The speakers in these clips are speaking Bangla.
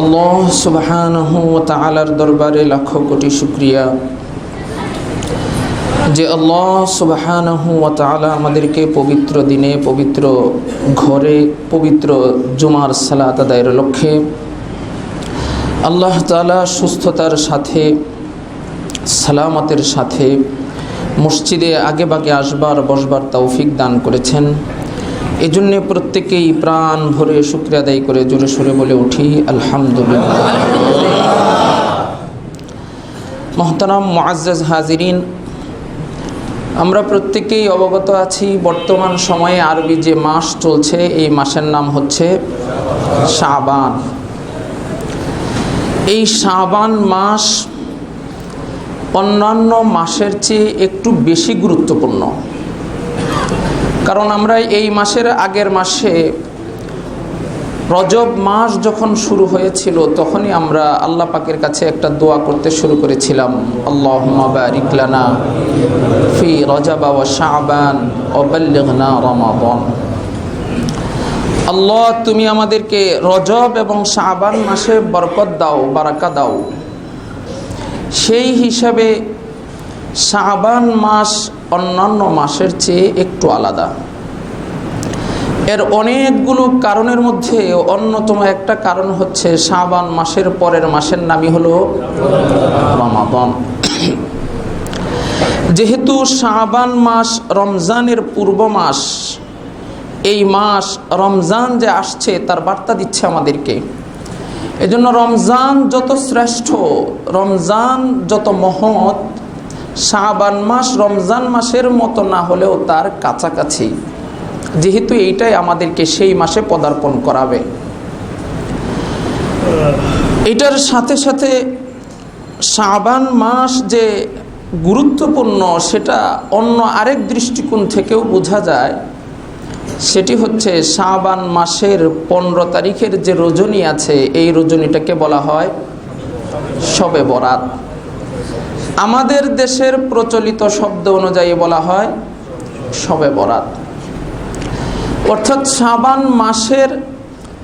আল্লাহ সুবহানাহু ওয়া তাআলার দরবারে লাখো কোটি শুকরিয়া যে আল্লাহ সুবহানাহু ওয়া তাআলা আমাদেরকে পবিত্র দিনে পবিত্র ঘরে পবিত্র জুমার সালাত আদায়ের লক্ষ্যে আল্লাহ তাআলা সুস্থতার সাথে সালামতের সাথে মসজিদে আগে বাগে আসবার বসবার তৌফিক দান করেছেন। এজন্য প্রত্যেকেই প্রাণ ভরে শুকরিয়া আদায় করে জোরে সোরে বলে উঠি আলহামদুলিল্লাহ। মুহতারাম মুআজ্জাজ হাজিরিন, আমরা প্রত্যেকেই অবগত আছি বর্তমান সময়ে আরবি যে মাস চলছে এই মাসের নাম হচ্ছে শাবান। এই শাবান মাস অন্যান্য মাসের চেয়ে একটু বেশি গুরুত্বপূর্ণ, কারণ আমরা এই মাসের আগের মাসে রজব মাস যখন শুরু হয়েছিল তখনই আমরা আল্লাহ পাকের কাছে একটা দোয়া করতে শুরু করেছিলাম, আল্লাহুম্মা বারিক লানা ফি রজব ওয়া শাবান ওয়া বাল্লিগনা রমাদান। আল্লাহ, তুমি আমাদেরকে রজব এবং শাবান মাসে বরকত দাও, বারাকা দাও। সেই হিসাবে শাবান মাস অন্যান্য মাসের চেয়ে একটু আলাদা। এর অনেকগুলো কারণের মধ্যে অন্যতম একটা কারণ হচ্ছে শাবান মাসের পরের মাসের নামই হলো রমাদান। যেহেতু শাবান মাস রমজানের পূর্ব মাস, এই মাস রমজান যে আসছে তার বার্তা দিচ্ছে আমাদেরকে। এজন্য রমজান যত শ্রেষ্ঠ, রমজান যত মহৎ, শাবান মাস রমজান মাসের মতো না হলেও তার কাছাকাছি, যেহেতু এইটাই আমাদেরকে সেই মাসে পদার্পণ করাবে। এটার সাথে সাথে শাবান মাস যে গুরুত্বপূর্ণ সেটা অন্য আরেক দৃষ্টিকোণ থেকেও বোঝা যায়। সেটি হচ্ছে শাবান মাসের 15 তারিখের যে রজনী আছে, এই রজনীটাকে বলা হয় শবে বরাত। আমাদের দেশের প্রচলিত শব্দ অনুযায়ী বলা হয় শবে বরাত। অর্থাৎ শাবান মাসের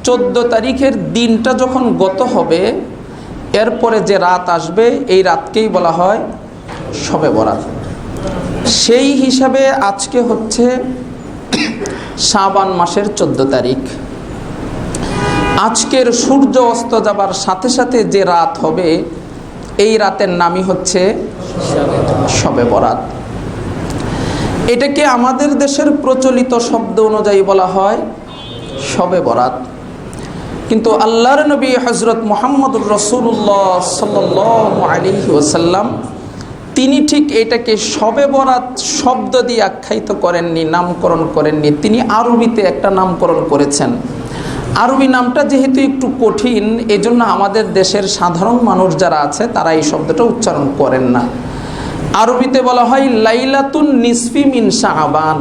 14 তারিখের দিনটা যখন গত হবে, এরপরে যে রাত আসবে এই রাতকেই বলা হয় শবে বরাত। সেই হিসাবে আজকে হচ্ছে শাবান মাসের 14 তারিখ। আজকের সূর্য অস্ত যাবার সাথে সাথে যে রাত হবে এই রাতের নামই হচ্ছে শবে বরাত। এটাকে আমাদের দেশের প্রচলিত শব্দ অনুযায়ী বলা হয় শবে বরাত, কিন্তু আল্লাহর নবী হযরত মুহাম্মদুর রাসূলুল্লাহ সাল্লাল্লাহু আলাইহি ওয়াসাল্লাম তিনি ঠিক এটাকে শবে বরাত শব্দ দিয়ে আখ্যায়িত করেননি, নামকরণ করেননি। তিনি আরবিতে একটা নামকরণ করেছেন। আরবি নামটা যেহেতু একটু কঠিন, এজন্য আমাদের দেশের সাধারণ মানুষ যারা আছে তারা এই শব্দটা উচ্চারণ করেন না। আরবিতে বলা হয় লাইলাতুন নিসফি মিন শাবান।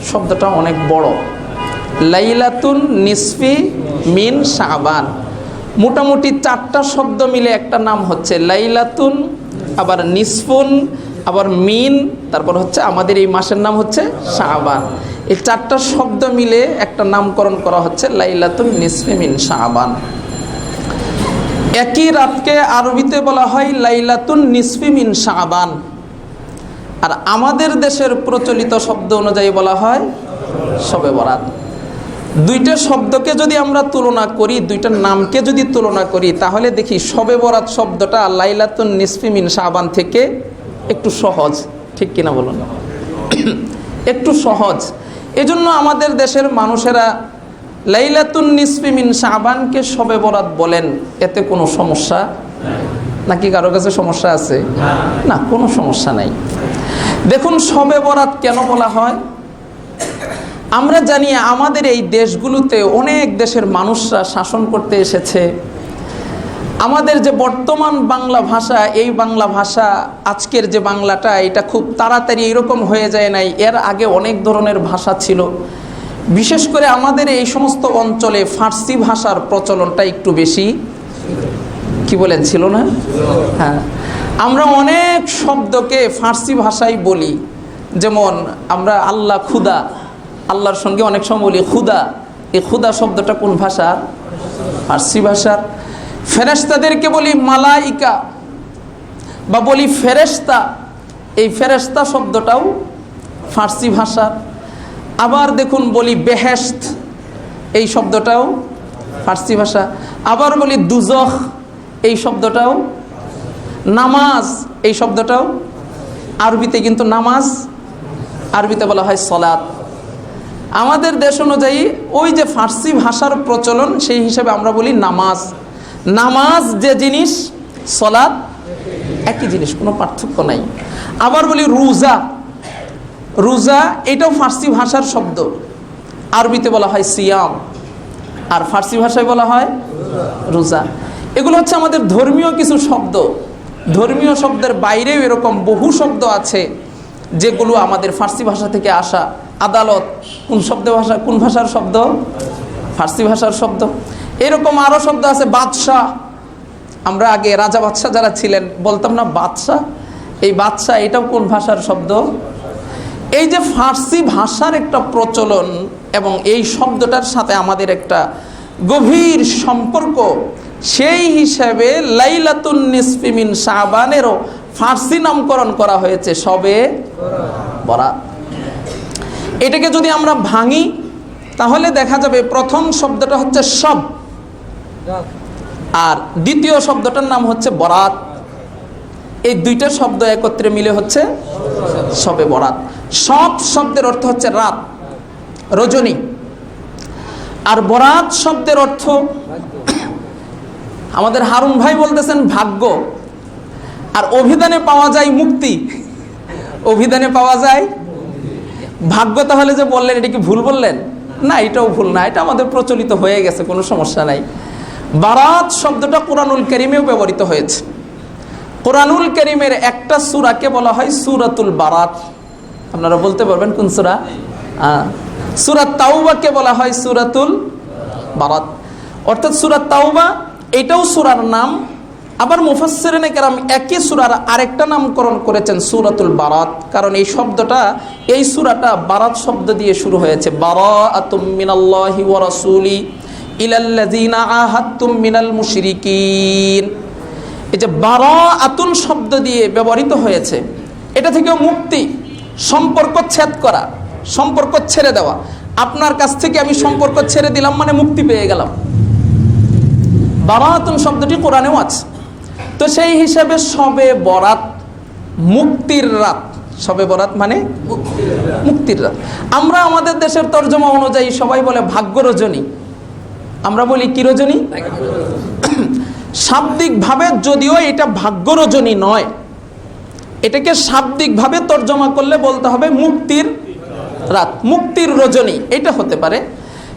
শব্দটা অনেক বড়, লাইলাতুন নিসফি মিন শাবান। মোটামুটি 4টা শব্দ মিলে একটা নাম হচ্ছে লাইলাতুন, আবার নিসফুন, আবার মিন, তারপর হচ্ছে আমাদের এই মাসের নাম হচ্ছে শাবান। এই 4টা শব্দ মিলে একটা নামকরণ করা হচ্ছে লাইলাতুন নিসফি মিন শাবান। একই রাতকে আরবিতে বলা হয় লাইলাতুন নিসফি মিন শাবান, আর আমাদের দেশের প্রচলিত শব্দ অনুযায়ী বলা হয় শবে বরাত। দুইটা শব্দকে যদি আমরা তুলনা করি, দুইটার নামকে যদি তুলনা করি, তাহলে দেখি শবে বরাত শব্দটা লাইলাতুন নিসফি মিন শাবান থেকে একটু সহজ, ঠিক কিনা বলুন? একটু সহজ। এজন্য আমাদের দেশের মানুষেরা লাইলাতুন নিসফি মিন শাবানকে শবে বরাত বলেন। এতে কোনো সমস্যা নাকি কারো কাছে সমস্যা আছে? না, কোনো সমস্যা নাই। দেখুন, শবে বরাত কেন বলা হয়? আমরা জানি আমাদের এই দেশগুলোতে অনেক দেশের মানুষরা শাসন করতে এসেছে। আমাদের যে বর্তমান বাংলা ভাষা, এই বাংলা ভাষা, আজকের যে বাংলাটা, এটা খুব তাড়াতাড়ি এরকম হয়ে যায় নাই। এর আগে অনেক ধরনের ভাষা ছিল। বিশেষ করে আমাদের এই সমস্ত অঞ্চলে ফার্সি ভাষার প্রচলনটা একটু বেশি। কি বলেন, ছিল না? হ্যাঁ, আমরা অনেক শব্দকে ফার্সি ভাষায় বলি। যেমন আমরা আল্লাহ, খুদা, আল্লাহর সঙ্গে অনেক সময় বলি খুদা। এই খুদা শব্দটা কোন ভাষার? ফার্সি ভাষার। ফেরেশতাদেরকে বলি মালাইকা বা বলি ফেরেশতা, এই ফেরেশতা শব্দটাও ফার্সি ভাষা। আবার দেখুন বলি বেহেশত, এই শব্দটাও ফার্সি ভাষা। আবার বলি দুজখ, এই শব্দটাও। নামাজ, এই শব্দটাও আরবিতে, কিন্তু নামাজ আরবিতে বলা হয় সলাত। আমাদের দেশ অনুযায়ী ওই যে ফার্সি ভাষার প্রচলন, সেই হিসাবে আমরা বলি নামাজ। নামাজ যে জিনিস, সলাত একই জিনিস, কোনো পার্থক্য নাই। আবার বলি রোজা, রোজা এটাও ফার্সি ভাষার শব্দ, আরবিতে বলা হয় সিয়াম, আর ফার্সি ভাষায় বলা হয় রোজা। এগুলো হচ্ছে আমাদের ধর্মীয় কিছু শব্দ। ধর্মীয় শব্দের বাইরেও এরকম বহু শব্দ আছে যেগুলো আমাদের ফার্সি ভাষা থেকে আসা। আদালত কোন কোন ভাষার শব্দ? ফার্সি ভাষার শব্দ। এরকম আরো শব্দ আছে, বাদশাহ। আমরা আগে রাজা বাদশাহ যারা ছিলেন বলতাম না বাদশাহ, এই বাদশাহ এটাও কোন ভাষার শব্দ? এই যে ফার্সি ভাষার একটা প্রচলন এবং এই শব্দটার সাথে আমাদের একটা গভীর সম্পর্ক, সেই হিসাবে লাইলাতুন নিসফি মিন শাবানেরও ফার্সি নামকরণ করা হয়েছে শবে বরাত। এটাকে যদি আমরা ভাঙি তাহলে দেখা যাবে প্রথম শব্দটা হচ্ছে শব, আর দ্বিতীয় শব্দটার নাম হচ্ছে বরাত। এই দুইটা শব্দ একত্রে মিলে হচ্ছে শবে বরাত। শব শব্দের অর্থ হচ্ছে রাত, রজনী, আর বরাত শব্দের অর্থ আমাদের হারুন ভাই বলতেছেন ভাগ্য, আর অভিধানে পাওয়া যায় মুক্তি। অভিধানে পাওয়া যায় ভাগ্য। তাহলে যে বললেন এটা কি ভুল বললেন? না, এটাও ভুল না, এটা আমাদের প্রচলিত হয়ে গেছে, কোনো সমস্যা নাই। বারাত শব্দটা কুরআনুল কারীমেও ব্যবহৃত হয়েছে। কুরআনুল কারীমের একটা সূরাকে বলা হয় সূরাতুল বারাত। আপনারা বলতে পারবেন কোন সূরা? সূরা তাওবাকে বলা হয় সূরাতুল বারাত, অর্থাৎ সূরা তাওবা এটাও সূরার নাম। আবার মুফাসসিরিনে কেরাম একই সূরার আরেকটা নামকরণ করেছেন সূরাতুল বারাত, কারণ এই শব্দটা, এই সূরাটা বারাত শব্দ দিয়ে শুরু হয়েছে। বারাআতুম মিনাল্লাহি ওয়া রাসূলি ইলাল্লাযিনা আহাদতুম মিনাল মুশরিকিন। এই যে বারাআতুন শব্দ দিয়ে ব্যবহৃত হয়েছে, এটা থেকেও মুক্তি, সম্পর্ক ছেদ করা, সম্পর্ক ছেড়ে দেওয়া। আপনার কাছ থেকে আমি সম্পর্ক ছেড়ে দিলাম মানে মুক্তি পেয়ে গেলাম। বারাআতুন শব্দটি কোরআনেও আছে। তো সেই হিসাবে শবে বরাত মুক্তির রাত, শবে বরাত মানে মুক্তির রাত। আমরা আমাদের দেশের তর্জমা অনুযায়ী সবাই বলে ভাগ্য রজনী, আমরা বলি কি রজনী? শাব্দিকভাবে যদিও এটা ভাগ্য রজনী নয়, এটাকে শাব্দিকভাবে তর্জমা করলে বলতে হবে মুক্তির রাত, মুক্তির রজনী, এটা হতে পারে।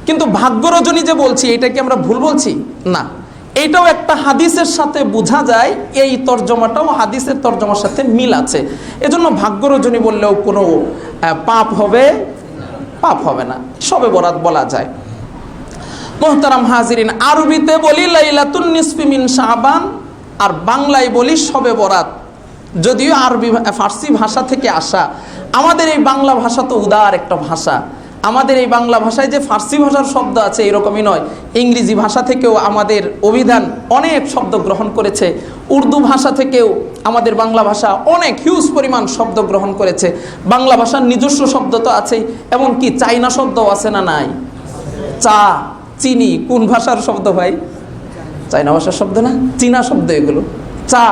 কিন্তু ভাগ্য রজনী যে বলছি, এটা কি আমরা ভুল বলছি? না, এইটাও একটা হাদিসের সাথে বোঝা যায়, এই তর্জমাটাও হাদিসের তর্জমার সাথে মিল আছে। এজন্য ভাগ্য রজনী বললেও কোনো পাপ হবে না, শবে বরাত বলা যায়। মুহতারাম হাজিরিন, আরবিতে বলি লাইলাতুন নিসফি মিন শাবান, আর বাংলায় বলি শবে বরাত। যদিও আরবি ফার্সি ভাষা থেকে আসা, আমাদের এই বাংলা ভাষা তো উদার একটা ভাষা। আমাদের এই বাংলা ভাষায় যে ফার্সি ভাষার শব্দ আছে এরকমই নয়, ইংরেজি ভাষা থেকেও আমাদের অভিধান অনেক শব্দ গ্রহণ করেছে, উর্দু ভাষা থেকেও আমাদের বাংলা ভাষা অনেক হিউজ পরিমাণ শব্দ গ্রহণ করেছে। বাংলা ভাষার নিজস্ব শব্দ তো আছেই, এমনকি চাইনা শব্দও আছে না নাই? চা, চিনি কোন ভাষার শব্দ ভাই? চাইনা ভাষার শব্দ না, চীনা শব্দ এগুলো। চা,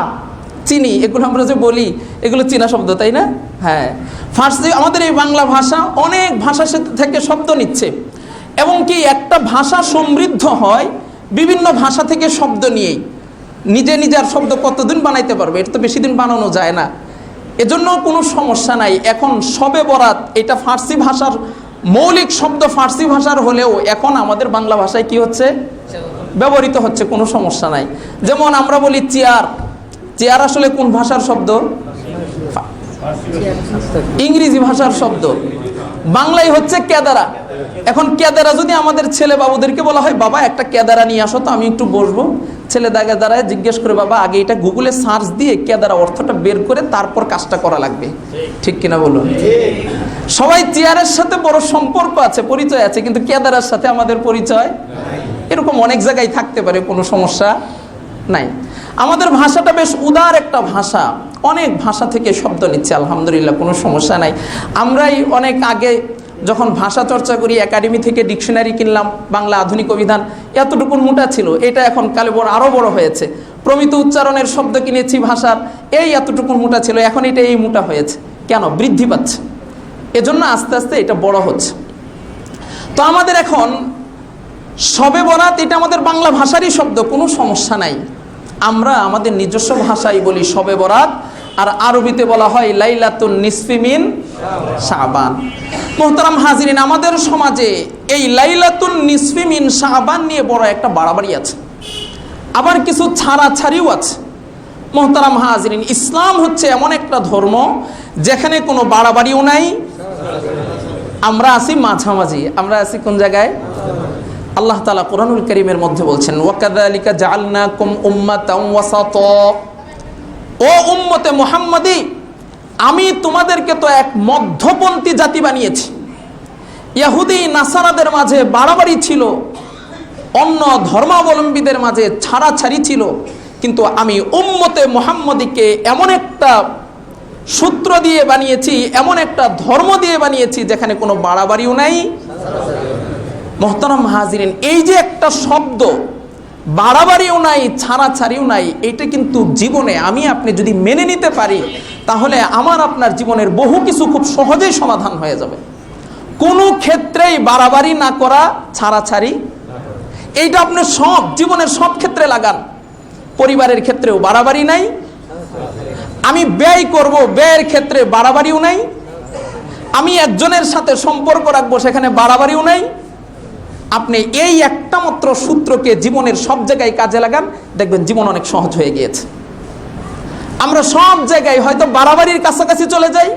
চিনি এগুলো আমরা যে বলি, এগুলো চীনা শব্দ, তাই না? হ্যাঁ, ফার্সি, আমাদের এই বাংলা ভাষা অনেক ভাষা থেকে শব্দ নিচ্ছে, এবং কি একটা ভাষা সমৃদ্ধ হয় বিভিন্ন ভাষা থেকে শব্দ নিয়েই। নিজে নিজের শব্দ কতদিন বানাইতে পারবে? এটা তো বেশি দিন বানানো যায় না, এজন্য কোনো সমস্যা নাই। এখন শবে বরাত এটা ফার্সি ভাষার মৌলিক শব্দ, ফার্সি ভাষার হলেও এখন আমাদের বাংলা ভাষায় কি হচ্ছে? ব্যবহৃত হচ্ছে, কোনো সমস্যা নাই। যেমন আমরা বলি চেয়ার, চেয়ার আসলে কোন ভাষার শব্দ? ইংরেজি ভাষার শব্দ। বাংলায় হচ্ছে কেদারা। এখন কেদারা যদি আমাদের ছেলে বাবুদেরকে বলা হয়, বাবা একটা কেদারা নিয়ে আসো তো, আমি একটু বসবো, ছেলে দাঁড়ায় জিজ্ঞেস করে, বাবা আগে এটা গুগলে সার্চ দিয়ে কেদারা অর্থটা বের করে তারপর কাজটা করা লাগবে, ঠিক কিনা বলুন? সবাই চেয়ারের সাথে বড় সম্পর্ক আছে, পরিচয় আছে, কিন্তু কেদারার সাথে আমাদের পরিচয় এরকম অনেক জায়গায় থাকতে পারে, কোনো সমস্যা নাই। আমাদের ভাষাটা বেশ উদার একটা ভাষা, অনেক ভাষা থেকে শব্দ নিচ্ছে, আলহামদুলিল্লাহ, কোনো সমস্যা নাই। আমরাই অনেক আগে যখন ভাষা চর্চা করি একাডেমি থেকে ডিকশনারি কিনলাম, বাংলা আধুনিক অভিধান, এতটুকুন মোটা ছিল, এটা এখন কালে বড় আরও বড় হয়েছে। প্রমিত উচ্চারণের শব্দ কিনেছি ভাষার, এই এতটুকুন মোটা ছিল, এখন এটা এই মোটা হয়েছে। কেন? বৃদ্ধি পাচ্ছে, এজন্য আস্তে আস্তে এটা বড় হচ্ছে। তো আমাদের এখন শবে বরাত, এটা আমাদের বাংলা ভাষারই শব্দ, কোনো সমস্যা নাই। আমরা আমাদের নিজস্ব ভাষায় বলি শবে বরাত, আর আরবিতে বলা হয় লাইলাতুন নিসফি মিন শাবান। মুহতারাম হাজিরিন, আমাদের সমাজে এই লাইলাতুন নিসফি মিন শাবান নিয়ে বড় একটা বাড়াবাড়ি আছে, আবার কিছু ছাড়াছাড়িও আছে। মুহতারাম হাজিরিন, ইসলাম হচ্ছে এমন একটা ধর্ম যেখানে কোনো বাড়াবাড়িও নাই, আমরা আছি মাঝামাঝি। আমরা আছি কোন জায়গায়? আল্লাহ তাআলা কোরআনুল কারীমের মধ্যে বলছেন, ওয়াকাযালিকা জাআলনাকুম উম্মাতাও ওয়াসাতা, ও উম্মতে মুহাম্মাদি, আমি তোমাদেরকে তো এক মধ্যপন্থী জাতি বানিয়েছি। ইহুদি নাসারাদের মাঝে বাড়াবাড়ি ছিল, অন্য ধর্মাবলম্বীদের মাঝে ছাড়াছাড়ি ছিল, কিন্তু আমি উম্মতে মুহাম্মাদিকে এমন একটা সূত্র দিয়ে বানিয়েছি, এমন একটা ধর্ম দিয়ে বানিয়েছি যেখানে কোনো বাড়াবাড়িও নাই। মুহতারাম হাজিরিন, এই যে একটা শব্দ, বাড়াবাড়িও নাই, ছাড়াছাড়িও নাই, এটা কিন্তু জীবনে আমি আপনি যদি মেনে নিতে পারি, তাহলে আমার আপনার জীবনের বহু কিছু খুব সহজেই সমাধান হয়ে যাবে। কোনো ক্ষেত্রেই বাড়াবাড়ি না করা, ছাড়াছাড়ি, এইটা আপনি সব জীবনের সব ক্ষেত্রে লাগান। পরিবারের ক্ষেত্রেও বাড়াবাড়ি নাই, আমি ব্যয় করব, ব্যয়ের ক্ষেত্রে বাড়াবাড়িও নাই, আমি একজনের সাথে সম্পর্ক রাখবো, সেখানে বাড়াবাড়িও নাই। আপনি এই একটা মাত্র সূত্রকে জীবনের সব জায়গায় কাজে লাগান, দেখবেন জীবন অনেক সহজ হয়ে গিয়েছে। আমরা সব জায়গায় হয়তো বাড়াবাড়ির কাছাকাছি চলে যাই,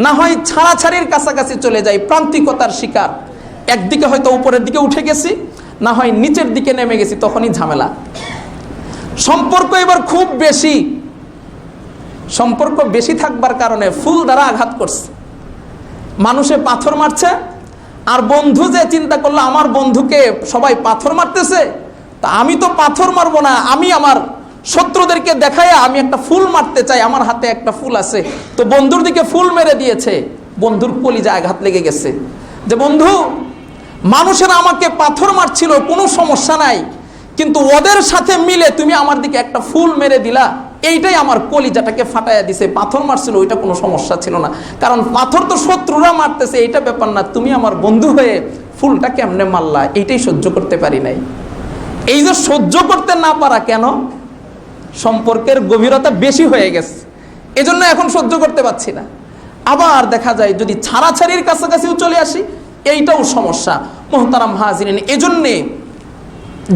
না হয় ছাড়াছাড়ির কাছাকাছি চলে যাই, প্রান্তিকতার শিকার। একদিকে হয়তো উপরের দিকে উঠে গেছি, না হয় নিচের দিকে নেমে গেছি, তখনই ঝামেলা। সম্পর্ক এবার খুব বেশি, সম্পর্ক বেশি থাকবার কারণে ফুল দ্বারা আঘাত করছে, মানুষে পাথর মারছে। আর বন্ধু যে চিন্তা করলো আমার বন্ধুকে সবাই পাথর মারতেছে, তা আমি তো পাথর মারবো না, আমি আমার শত্রুদেরকে দেখায় আমি একটা ফুল মারতে চাই, আমার হাতে একটা ফুল আছে, তো বন্ধুর দিকে ফুল মেরে দিয়েছে। বন্ধুর কলিজায় আঘাত লেগে গেছে যে বন্ধু, মানুষেরা আমাকে পাথর মারছিল, কোনো সমস্যা নাই, কিন্তু ওদের সাথে মিলে তুমি আমার দিকে একটা ফুল মেরে দিলা, এইটাই আমার কলিজাটাকে ফাটাইয়া দিছে। পাথর মারছিল, ওইটা কোনো সমস্যা ছিল না, কারণ পাথর তো শত্রুরা মারতেছে, এইটা ব্যাপার না, তুমি আমার বন্ধু হয়ে ফুলটা কেমনে মারলা, এইটাই সহ্য করতে পারি নাই। এই যে সহ্য করতে না পারা, কেন? সম্পর্কের গভীরতা বেশি হয়ে গেছে, এজন্য এখন সহ্য করতে পারছি না। আবার দেখা যায় যদি ছাড়াছাড়ির কাছাকাছিও চলে আসি, এইটাও সমস্যা। মুহতারাম হাজিরিন, এজন্যে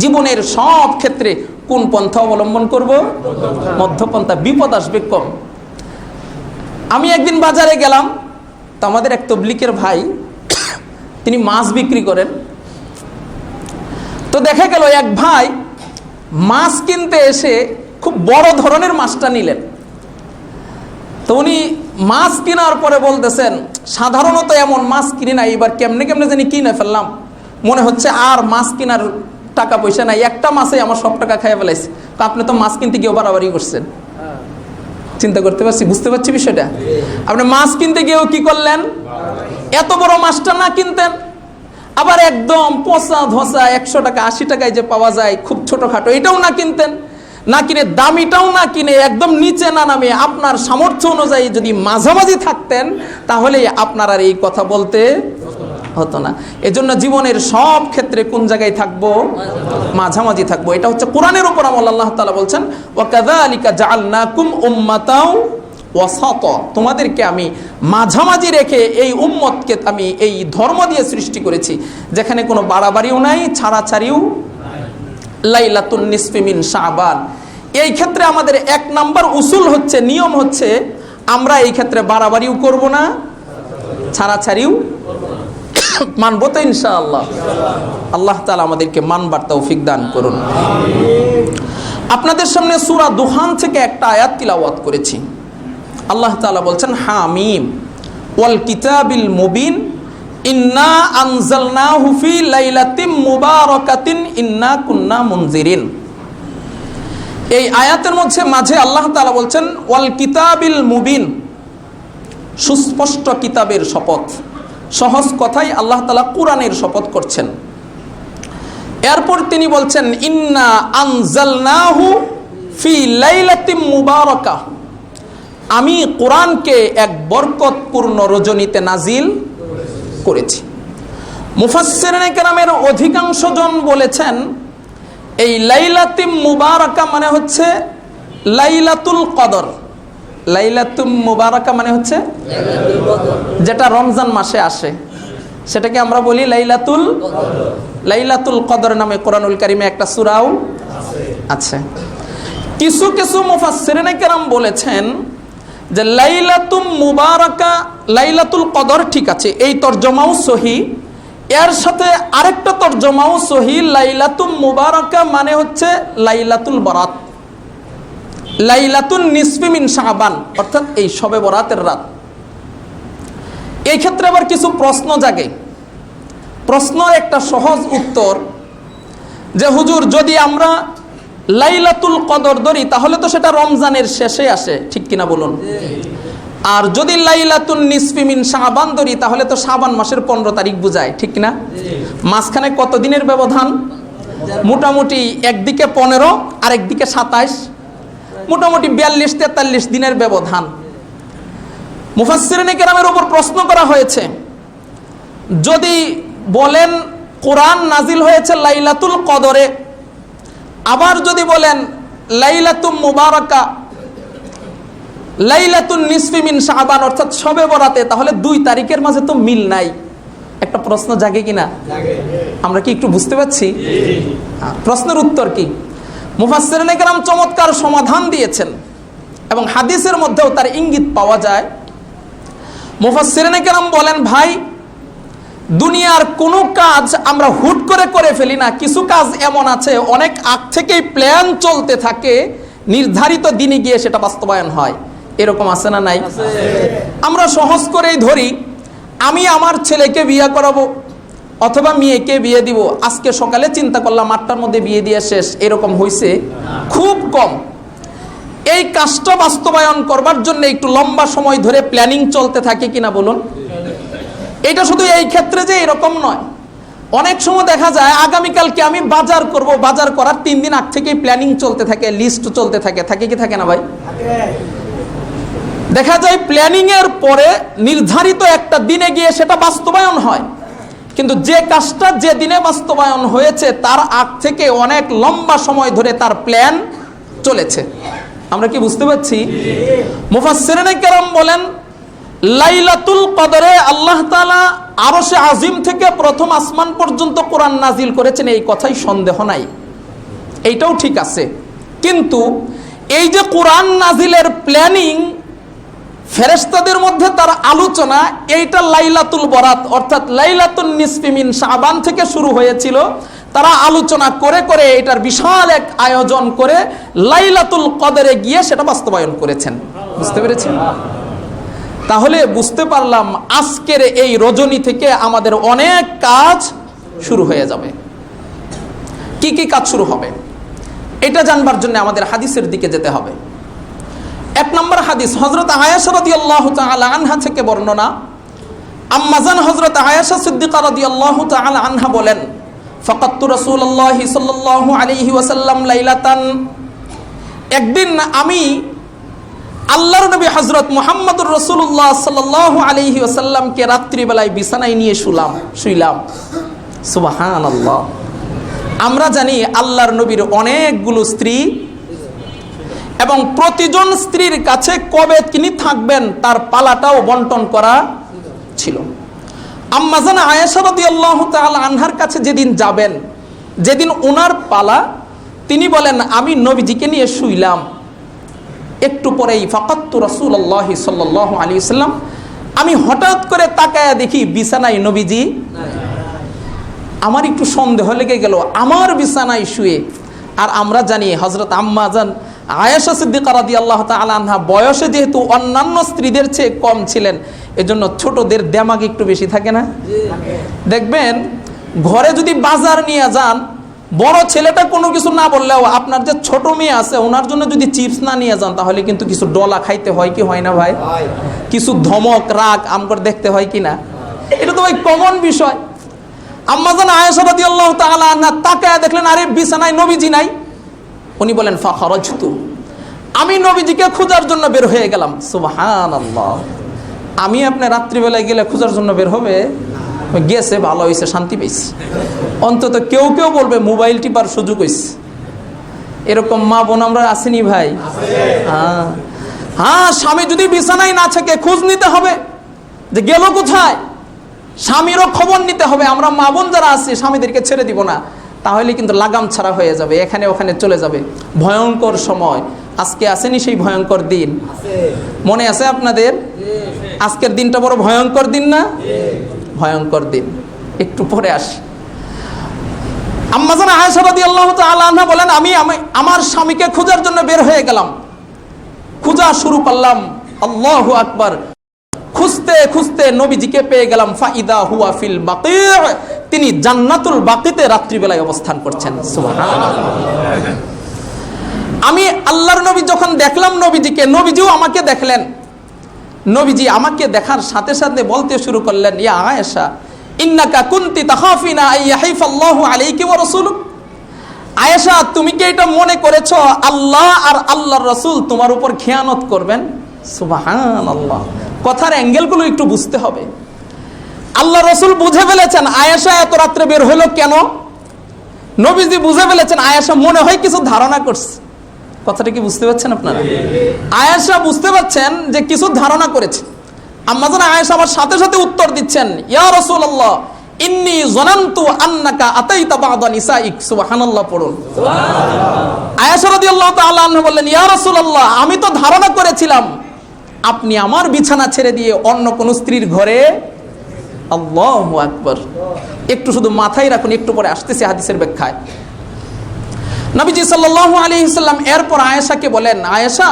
জীবনের সব ক্ষেত্রে কোন পন্থা অবলম্বন করব? মধ্যপন্থা, বিপদ আসবে কম। আমি একদিন বাজারে গেলাম, তো আমাদের এক তবলিকের ভাই, তিনি মাছ বিক্রি করেন। তো দেখা গেল এক ভাই মাছ কিনতে এসে খুব বড় ধরনের মাছটা নিলেন। তো উনি মাছ কেনার পরে বলতেছেন, সাধারণত এমন মাছ কিনি না, এবার কেমনে কেমনে জানি কিনে ফেললাম, মনে হচ্ছে আর মাছ কেনার টাকা পয়সা নাই, একটা মাছে আমার সব টাকা খাইয়ে ফেলাইছে। তো আপনি তো মাছ কিনতে গিয়েও বাড়াবাড়ি করছেন, চিন্তা করতে পারছি, বুঝতে পারছি বিষয়টা। আপনি মাছ কিনতে গিয়েও কি করলেন? এত বড় মাছটা না কিনতেন, আবার একদম পচা ধসা 100 টাকা 80 টাকায় যে পাওয়া যায় খুব ছোটখাটো, এটাও না কিনতেন, না কিনে দামিটাও না কিনে একদম নিচে না নামে আপনার সামর্থ্য অনুযায়ী যদি মাঝামাঝি থাকতেন, তাহলে আপনার আর এই কথা বলতে হতো না। এজন্য জীবনের সব ক্ষেত্রে কোন জায়গায় থাকবো? মাঝামাঝি থাকবো। এটা হচ্ছে কোরআনের উপর আমল। আল্লাহ তাআলা বলছেন, ওয়াকাযালিকা জাআলনাকুম উম্মাতাও ওয়াসাতা, তোমাদেরকে আমি মাঝামাঝি রেখে এই উম্মতকে আমি এই ধর্ম দিয়ে সৃষ্টি করেছি, যেখানে কোনো বাড়াবাড়িও নাই, ছাড়াছাড়িও। লাইলাতুন নিসফি মিন শাবান, এই ক্ষেত্রে আমাদের 1 নাম্বার উসুল হচ্ছে, নিয়ম হচ্ছে, আমরা এই ক্ষেত্রে বাড়াবাড়িও করব না, ছাড়াছাড়িও মানব তো ইনশাআল্লাহ। আল্লাহ তাআলা আমাদেরকে মানবার তৌফিক দান করুন। আপনাদের সামনে সূরা দুখান থেকে একটা আয়াত তিলাওয়াত করেছি। আল্লাহ তাআলা বলছেন, হামিম ওয়াল কিতাবিল মুবিন ইন্না আনজালনাহু ফি লাইলাতিন মুবারাকাতিন ইন্না কুন্না মুনজিরিন। এই আয়াতের মাঝে আল্লাহ তাআলা বলছেন ওয়াল কিতাবিল মুবিন, সুস্পষ্ট কিতাবের শপথ। সহজ কথাই আল্লাহ তাআলা কোরআনের শপথ করছেন। এরপর তিনি বলছেন ইন্না আনজালনাহু ফি লাইলাতিম মুবারাকাহ, আমি কোরআনকে এক বরকতপূর্ণ রজনীতে নাজিল করেছি। মুফাসসিরিনে কেরামের অধিকাংশ জন বলেছেন এই লাইলাতুম মুবারাকা মানে হচ্ছে লাইলাতুল কদর। লাইলাতুম মুবারাকা মানে হচ্ছে যেটা রমজান মাসে আসে, সেটাকে আমরা বলি লাইলাতুল কদর নামে কোরআনুল কারীমে একটা সূরাও আছে। কিছু কিছু মুফাসসিরিনে কেরাম বলেছেন যে লাইলাতুম মুবারাকা, লাইলাতুল কদর ঠিক আছে, এই তরজমাও সহিহ। এর সাথে আরেকটা তরজমাও সহিহ, লাইলাতুম মুবারাকা মানে হচ্ছে লাইলাতুল বরাত, লাইলাতুন নিসফি মিন শাবান, অর্থাৎ এই শবে বরাতের রাত। এই ক্ষেত্রে আবার কিছু প্রশ্ন জাগে। প্রশ্নের একটা সহজ উত্তর যে হুজুর, যদি আমরা লাইলাতুল কদর ধরি তাহলে তো সেটা রমজানের শেষে আসে, ঠিক কিনা বলুন? আর যদি লাইলাতুন নিসফি মিন শাবান ধরি তাহলে তো শাবান মাসের 15 তারিখ বোঝায়, ঠিক কিনা? মাঝখানে কত দিনের ব্যবধান? মোটামুটি একদিকে 15 আর একদিকে 27, মোটামুটি 42-43 দিনের ব্যবধান। মুফাসসিরিনে কেরামের উপর প্রশ্ন করা হয়েছে, যদি বলেন কোরআন নাজিল হয়েছে লাইলাতুল কদরে, আবার যদি বলেন লাইলাতুম মুবারাকা লাইলাতুন নিসফি মিন শাবান অর্থাৎ শবে বরাতে, তাহলে 2 তারিখের মাঝে তো মিল নাই। একটা প্রশ্ন জাগে কিনা? আমরা কি একটু বুঝতে পারছি? প্রশ্নের উত্তর কি? মুফাসসিরিনে কেরাম চমৎকার সমাধান দিয়েছেন এবং হাদিসের মধ্যেও তার ইঙ্গিত পাওয়া যায়। মুফাসসিরিনে কেরাম বলেন, ভাই, দুনিয়ার কোনো কাজ আমরা হুট করে ফেলি না। কিছু কাজ এমন আছে অনেক আগ থেকেই প্ল্যান চলতে থাকে, নির্ধারিত দিনে গিয়ে সেটা বাস্তবায়ন হয়। এরকম আছে না নাই? আমরা সহজ করেই ধরি, আমি আমার ছেলেকে বিয়ে করাবো অথবা মেয়েকে বিয়ে দিব, আজকে সকালে চিন্তা করলাম 8টার মধ্যে বিয়ে দিয়ে শেষ, এরকম হয়েছে খুব কম। এই কাজটা বাস্তবায়ন করবার জন্য একটু লম্বা সময় ধরে প্ল্যানিং চলতে থাকে কিনা বলুন? এটা শুধু এই ক্ষেত্রে যে এরকম নয়, অনেক সময় দেখা যায় আগামীকালকে আমি বাজার করব, বাজার করার 3 দিন আগ থেকেই প্ল্যানিং চলতে থাকে, লিস্ট চলতে থাকে, থাকে কি থাকে না ভাই? দেখা যায় প্ল্যানিং এর পরে নির্ধারিত একটা দিনে গিয়ে সেটা বাস্তবায়ন হয়, কিন্তু যে কাজটা যে দিনে বাস্তবায়ন হয়েছে তার আগ থেকে অনেক লম্বা সময় ধরে তার প্ল্যান চলেছে। আমরা কি বুঝতে পারছি? মুফাসসিরিনে কেরাম বলেন লাইলাতুল কদরে আল্লাহ তাআলা আরশে আজিম থেকে প্রথম আসমান পর্যন্ত কোরআন নাজিল করেছেন, এই কথাই সন্দেহ নাই, এইটাও ঠিক আছে। কিন্তু এই যে কোরআন নাজিলের প্ল্যানিং, ফেরেশতাদের মধ্যে তার আলোচনা, এইটা লাইলাতুল বরাত অর্থাৎ লাইলাতুন নিসফি মিন শাবান থেকে শুরু হয়েছিল। তারা আলোচনা করে করে এটার বিশাল এক আয়োজন করে লাইলাতুল কদরে গিয়ে সেটা বাস্তবায়ন করেছেন। বুঝতে পেরেছেন? তাহলে বুঝতে পারলাম আজকের এই রজনী থেকে আমাদের অনেক কাজ শুরু হয়ে যাবে। কি কি কাজ শুরু হবে এটা জানবার জন্য আমাদের হাদিসের দিকে যেতে হবে। 1 নম্বর হাদিস হযরত আয়েশা রাদিয়াল্লাহু তাআলা আনহা থেকে বর্ণনা। আম্মাজান হযরত আয়েশা সিদ্দিকা রাদিয়াল্লাহু তাআলা আনহা বলেন, ফাকাতু রাসূলুল্লাহি সাল্লাল্লাহু আলাইহি ওয়াসাল্লাম লাইলাতান, একদিন আমি আল্লাহর নবী হযরত মুহাম্মদুর রাসূলুল্লাহ সাল্লাল্লাহু আলাইহি ওয়াসাল্লামকে রাত্রিবেলায় বিছানায় নিয়ে শুইলাম। সুবহানাল্লাহ। আমরা জানি আল্লাহর নবীর অনেকগুলো স্ত্রী এবং প্রতিজন স্ত্রীর কাছে কবে তিনি থাকবেন তার পালাটাও বন্টন করা ছিল। আম্মাজান আয়েশা রাদিয়াল্লাহু তাআলা আনহার কাছে যেদিন যাবেন, যেদিন ওনার পালা, তিনি বলেন আমি নবীজিকে নিয়ে শুইলাম। একটু পরেই ফাকাতু রাসূলুল্লাহি সাল্লাল্লাহু আলাইহি ওয়াসাল্লাম, আমি হঠাৎ করে তাকায়া দেখি বিছানায় নবীজি। আমার একটু সন্দেহ লেগে গেল, আমার বিছানায় শুয়ে। আর আমরা জানি হযরত আম্মাজান আয়েশা সিদ্দিকা রাদিয়াল্লাহু তাআলা আনহা বয়সে যেহেতু অন্যান্য স্ত্রীদের চেয়ে কম ছিলেন, এজন্য ছোটদের দেমাগ একটু বেশি থাকে না? দেখবেন ঘরে যদি বাজার নিয়ে যান, বড় ছেলেটা কোনো কিছু না বললেও আপনার যে ছোট মেয়ে আছে ওনার জন্য যদি চিপস না নিয়ে যান তাহলে কিন্তু কিছু ডলা খাইতে হয় কি হয় না ভাই? কিছু ধমক রাগ আমগর দেখতে হয় কি না? এটা তো ভাই কমন বিষয়। আম্মা জান আয়েশা রাদিয়াল্লাহু তাআলা আনহা তাকায় দেখলেন আরে বিছানায় নবীজি নাই। উনি বলেন ফাখারাজতু, আমি নবীজিকে খোঁজার জন্য বের হয়ে গেলাম। সুবহানাল্লাহ, আমি আপনি রাত্রিবেলায় গেলে খোঁজার জন্য বের হবে? গেছে, ভালো হয়েছে, শান্তি পেয়েছি। অন্তত কেউ কেউ বলবে মোবাইল টিপার সুযোগ হয়েছে। এরকম মা বোন আমরা আসেনি ভাই? হ্যাঁ, স্বামী যদি বিছানায় না থাকে খোঁজ নিতে হবে যে গেল কোথায়, স্বামীরও খবর নিতে হবে। আমরা মা বোন যারা আছি স্বামীদেরকে ছেড়ে দিব না, তাহলে কিন্তু লাগাম ছাড়া হয়ে যাবে, এখানে ওখানে চলে যাবে। ভয়ঙ্কর সময় আজকে আসেনি, সেই ভয়ঙ্কর দিন মনে আছে আপনাদের? আজকের দিনটা বড় ভয়ঙ্কর দিন না? ভয়ঙ্কর দিন। একটু পরে আসি। আম্মা জান আয়েশা রাদিয়াল্লাহু তাআলা আনহা বলেন আমি আমার স্বামীকে খোঁজার জন্য বের হয়ে গেলাম, খোঁজা শুরু করলাম। আল্লাহু আকবার। খুঁজতে খুঁজতে নবীজিকে পেয়ে গেলাম। ফাইদা হুয়া ফিল বাকি, তিনি জান্নাতুল বাকিতে রাত্রিবেলায় অবস্থান করছেন। সুবহানাল্লাহ। আমি আল্লাহর নবী যখন দেখলাম নবীজিকে, নবীজিও আমাকে দেখলেন। নবীজি আমাকে দেখার সাথে সাথে বলতে শুরু করলেন, ইয়া আয়েশা ইন্নাকা কুনতি তাখাফিনা আইয়াহিফাল্লাহু আলাইকি ওয়া রাসূলুহু। আয়েশা, তুমি কি এটা মনে করেছো আল্লাহ আর আল্লাহর রাসূল তোমার উপর খেয়ানত করবেন? সুবহানাল্লাহ। কথার অ্যাঙ্গেলগুলো একটু বুঝতে হবে। আল্লাহ রাসূল বুঝে ফেলেছেন আয়েশা এত রাত্রে বের হলো কেন। নবীজি বুঝে ফেলেছেন আয়েশা মনে হয় কিছু ধারণা করছে। কথাটা কি বুঝতে পারছেন আপনারা? আয়েশা বুঝতে পারছেন যে কিছু ধারণা করেছে। আম্মা জান আয়েশা আমার সাথে সাথে উত্তর দিচ্ছেন, ইয়া রাসূলুল্লাহ ইন্নী যানানতু আন্নাকা আতাইতা বা'দা নিসাইক। সুবহানাল্লাহ পড়ুন। সুবহানাল্লাহ। আয়েশা রাদিয়াল্লাহু তাআলা আনহা বললেন, ইয়া রাসূলুল্লাহ আমি তো ধারণা করেছিলাম আপনি আমার বিছানা ছেড়ে দিয়ে অন্য কোন স্ত্রীর ঘরে। আল্লাহু আকবার। একটু শুধু মাথায় রাখুন, একটু পরে আসতেছে হাদিসের ব্যাখ্যায়। নবীজি সাল্লাল্লাহু আলাইহি সাল্লাম এরপর আয়েশাকে বলেন, আয়েশা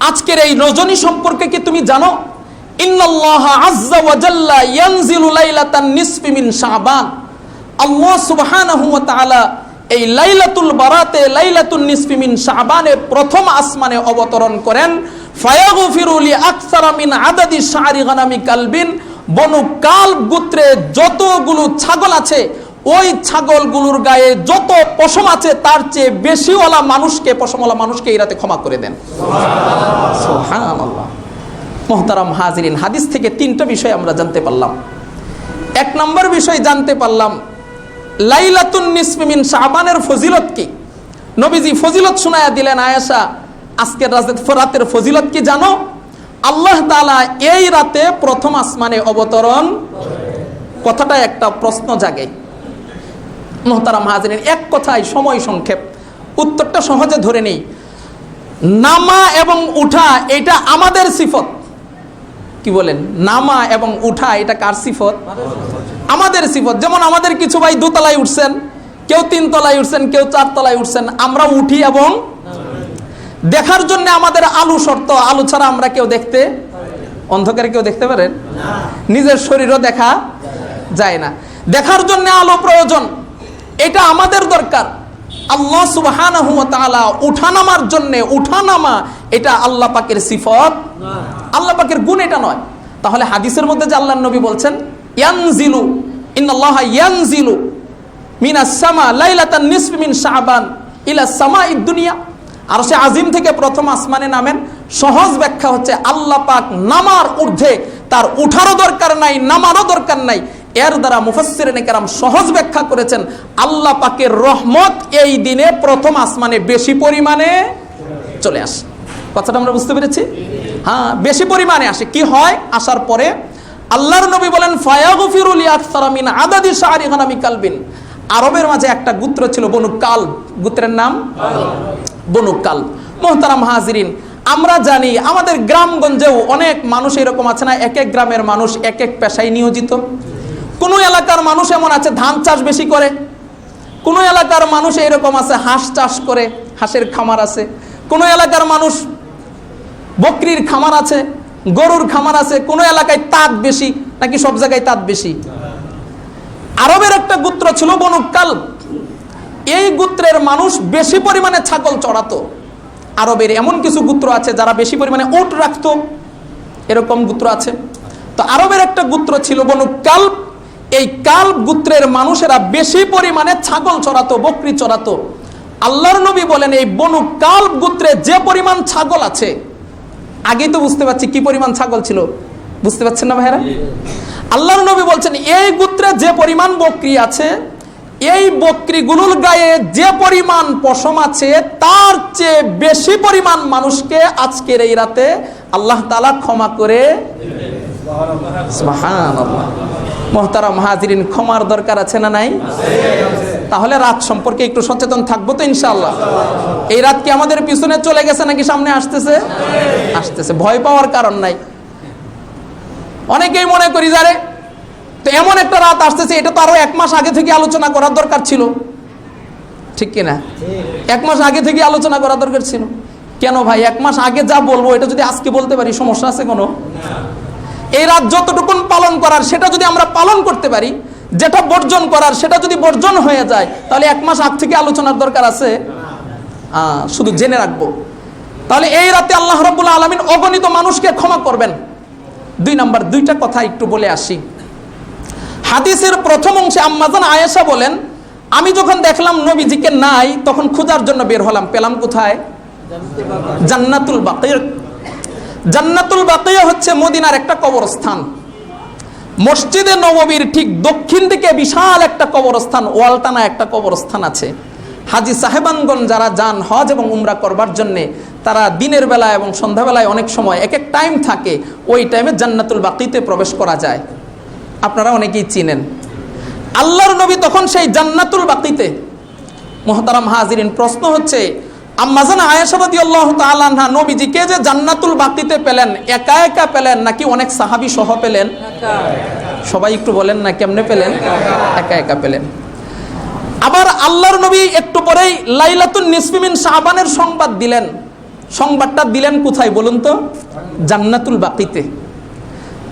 আজকের এই রজনী সম্পর্কে কি তুমি জানো? ইন্নাল্লাহ আযজা ওয়া জাল্লা ইয়ানজিলু লাইলাতান নিসফি মিন শাবান। আল্লাহ সুবহানাহু ওয়া তাআলা এই লাইলাতুল বারাতে লাইলাতুন নিসফি মিন শাবানে প্রথম আসমানে অবতরণ করেন। ফায়াগফিরু লি আকসারা মিন আদাদি শারি গানামি কালবিন। বনু কালব গোত্রে যতগুলো ছাগল আছে ওই ছাগলগুলোর গায়ে যত পশম আছে তার চেয়ে বেশিওয়ালা মানুষকে, পশমওয়ালা মানুষকে এই রাতে ক্ষমা করে দেন। সুবহানাল্লাহ। সুবহানাল্লাহ। মুহতারাম হাজিরিন, হাদিস থেকে তিনটা বিষয় আমরা জানতে পারলাম। এক নম্বর বিষয় জানতে পারলাম লাইলাতুন নিসফি মিন শাবানের ফজিলত কি। নবীজি ফজিলত শোনায়া দিলেন, আয়েশা আজকের রাতের ফজিলত কি জানো? আল্লাহ তাআলা এই রাতে প্রথম আসমানে অবতরণ। কথাটা একটা প্রশ্ন জাগে। মুহতারাম হাজিরিন, এক কথায় সময় সংক্ষেপ, উত্তরটা সহজে ধরে নেই। নামা এবং উঠা এটা আমাদের সিফত। কি বলেন? নামা এবং উঠা এটা কার সিফত? আমাদের সিফত। যেমন আমাদের কিছু ভাই দোতলায় উঠছেন, কেউ 3 তলায় উঠছেন, কেউ 4 তলায় উঠছেন। আমরা উঠি এবং দেখার জন্য আমাদের আলো শর্ত। আলো ছাড়া আমরা কেউ দেখতে, অন্ধকারে কেউ দেখতে পারেন? নিজের শরীরও দেখা যায় না, দেখার জন্য আলো প্রয়োজন। এটা আমাদের দরকার। আল্লাহ সুবহানাহু ওয়া তাআলা উঠানামার জন্য, উঠানামা এটা আল্লাহ পাকের সিফত, আল্লাহ পাকের গুণ, এটা নয়। তাহলে হাদিসের মধ্যে যে আল্লাহর নবী বলছেন ইয়ানজিলু, ইন্নাল্লাহা ইয়ানজিলু মিনাস সামা লাইলাতান নিসফি মিন শাবান ইলা সামাইদ দুনিয়া, আরশে আজিম থেকে প্রথম আসমানে নামেন। সহজ ব্যাখ্যা হচ্ছে আল্লাহ পাক নামার ঊর্ধ্বে, তার উঠারও দরকার নাই, নামারও দরকার নাই। এর দ্বারা মুফাসসিরিনে কেরাম সহজ ব্যাখ্যা করেছেন আল্লাহ পাকের রহমত এই দিনে প্রথম আসমানে বেশি পরিমাণে চলে আসে। কথাটা আমরা বুঝতে পেরেছি? হ্যাঁ, বেশি পরিমাণে আসে। কি হয়? আসার পরে আল্লাহর নবী বলেন ফায়াগফিরু লি আকসারা মিন আদাদি শারি গানামি কালবিন। আরবের মাঝে একটা গোত্র ছিল বনু কালব, গোত্রের নাম বনু কালব। মুহতারাম হাজিরিন, আমরা জানি আমাদের গ্রামগঞ্জেও অনেক মানুষ এরকম আছে না, এক এক গ্রামের মানুষ এক এক পেশায় নিয়োজিত। কোন এলাকার মানুষ এমন আছে ধান চাষ বেশি করে, কোন এলাকার মানুষ এরকম আছে হাঁস চাষ করে, হাঁসের খামার আছে। কোন এলাকার মানুষ বকরির খামার আছে, গরুর খামার আছে। কোন এলাকায় তাঁত বেশি, নাকি সব জায়গায় তাঁত বেশি? আরবের একটা গোত্র ছিল বনু কালব। এই গোত্রের মানুষ বেশি পরিমাণে ছাগল চড়াতো। আরবের এমন কিছু গোত্র আছে যারা বেশি পরিমাণে উট রাখতো, এরকম গোত্র আছে। তো আরবের একটা গোত্র ছিল বনু কালব। এই কালব গোত্রের মানুষেরা বেশি পরিমাণে ছাগল চড়াতো, বকরি চড়াতো। আল্লাহর নবী বলেন এই বনু কালব গোত্রে যে পরিমাণ ছাগল আছে, আগেই তো বুঝতে পারছি কি পরিমাণ ছাগল ছিল, বুঝতে পারছেন না ভাইরা? আল্লাহর নবী বলছেন এই গোত্রে যে পরিমাণ বকরি আছে, এই বকরিগুলোর গায়ে যে পরিমাণ পশম আছে, তার চেয়ে বেশি পরিমাণ মানুষকে আজকের এই রাতে আল্লাহ তাআলা ক্ষমা করে। সুবহানাল্লাহ। মুহতারাম হাজিরিন, ক্ষমার দরকার আছে না নাই? তাহলে রাত সম্পর্কে একটু সচেতন থাকবো তো ইনশাআল্লাহ। এই রাত কি আমাদের পিছনে চলে গেছে নাকি সামনে আসতেছে? আসতেছে। ভয় পাওয়ার কারণ নাই। অনেকেই মনে করি যারে তো এমন একটা রাত আসতেছে, এটা তো আরো 1 মাস আগে থেকে আলোচনা করার দরকার ছিল, ঠিক কিনা? 1 মাস আগে থেকে আলোচনা করার দরকার ছিল। কেন ভাই? 1 মাস আগে যা বলবো এটা যদি আজকে বলতে পারি সমস্যা আছে কোনো? এই রাত যতটুকুন পালন করার সেটা যদি আমরা পালন করতে পারি, যেটা বর্জন করার সেটা যদি বর্জন হয়ে যায়, তাহলে 1 মাস আগ থেকে আলোচনার দরকার আছে? শুধু জেনে রাখবো। তাহলে এই রাতে আল্লাহ রাব্বুল আলামিন অগণিত মানুষকে ক্ষমা করবেন। 2 নাম্বার 2টা কথা একটু বলে আসি। হাদিসের প্রথম অংশে আম্মা জান আয়েশা বলেন, আমি যখন দেখলাম নবীজিকে নাই, তখন খোঁজার জন্য বের হলাম। পেলাম কোথায়? জান্নাতুল বাকিয়া। জান্নাতুল বাকিয়া হচ্ছে মদিনার একটা কবরস্থান। মসজিদে নববীর ঠিক দক্ষিণ দিকে বিশাল একটা কবরস্থান, ওয়ালটানা একটা কবরস্থান আছে। হাজী সাহেবানগণ যারা যান হজ এবং উমরা করবার জন্যে, তারা দিনের বেলা এবং সন্ধ্যাবেলায় অনেক সময় এক এক টাইম থাকে, ওই টাইমে জান্নাতুল বাকিতে প্রবেশ করা যায়। আপনারা অনেকেই চিনেন। আল্লাহর নবী তখন সেই জান্নাতুল বাকিতে। মুহতারাম হাজিরিন, প্রশ্ন হচ্ছে আম্মা জান আয়েশা রাদিয়াল্লাহু তাআলা আনহা নবীজিকে যে জান্নাতুল বাকিতে পেলেন, একা একা পেলেন নাকি অনেক সাহাবী সহ পেলেন? সবাই একটু বলেন না কেমনে পেলেন? একা একা পেলেন। আবার আল্লাহর নবী একটু পরেই লাইলাতুন নিসফি মিন শাবানের সংবাদ দিলেন। সংবাদটা দিলেন কোথায় বলুন তো? জান্নাতুল বাকিতে।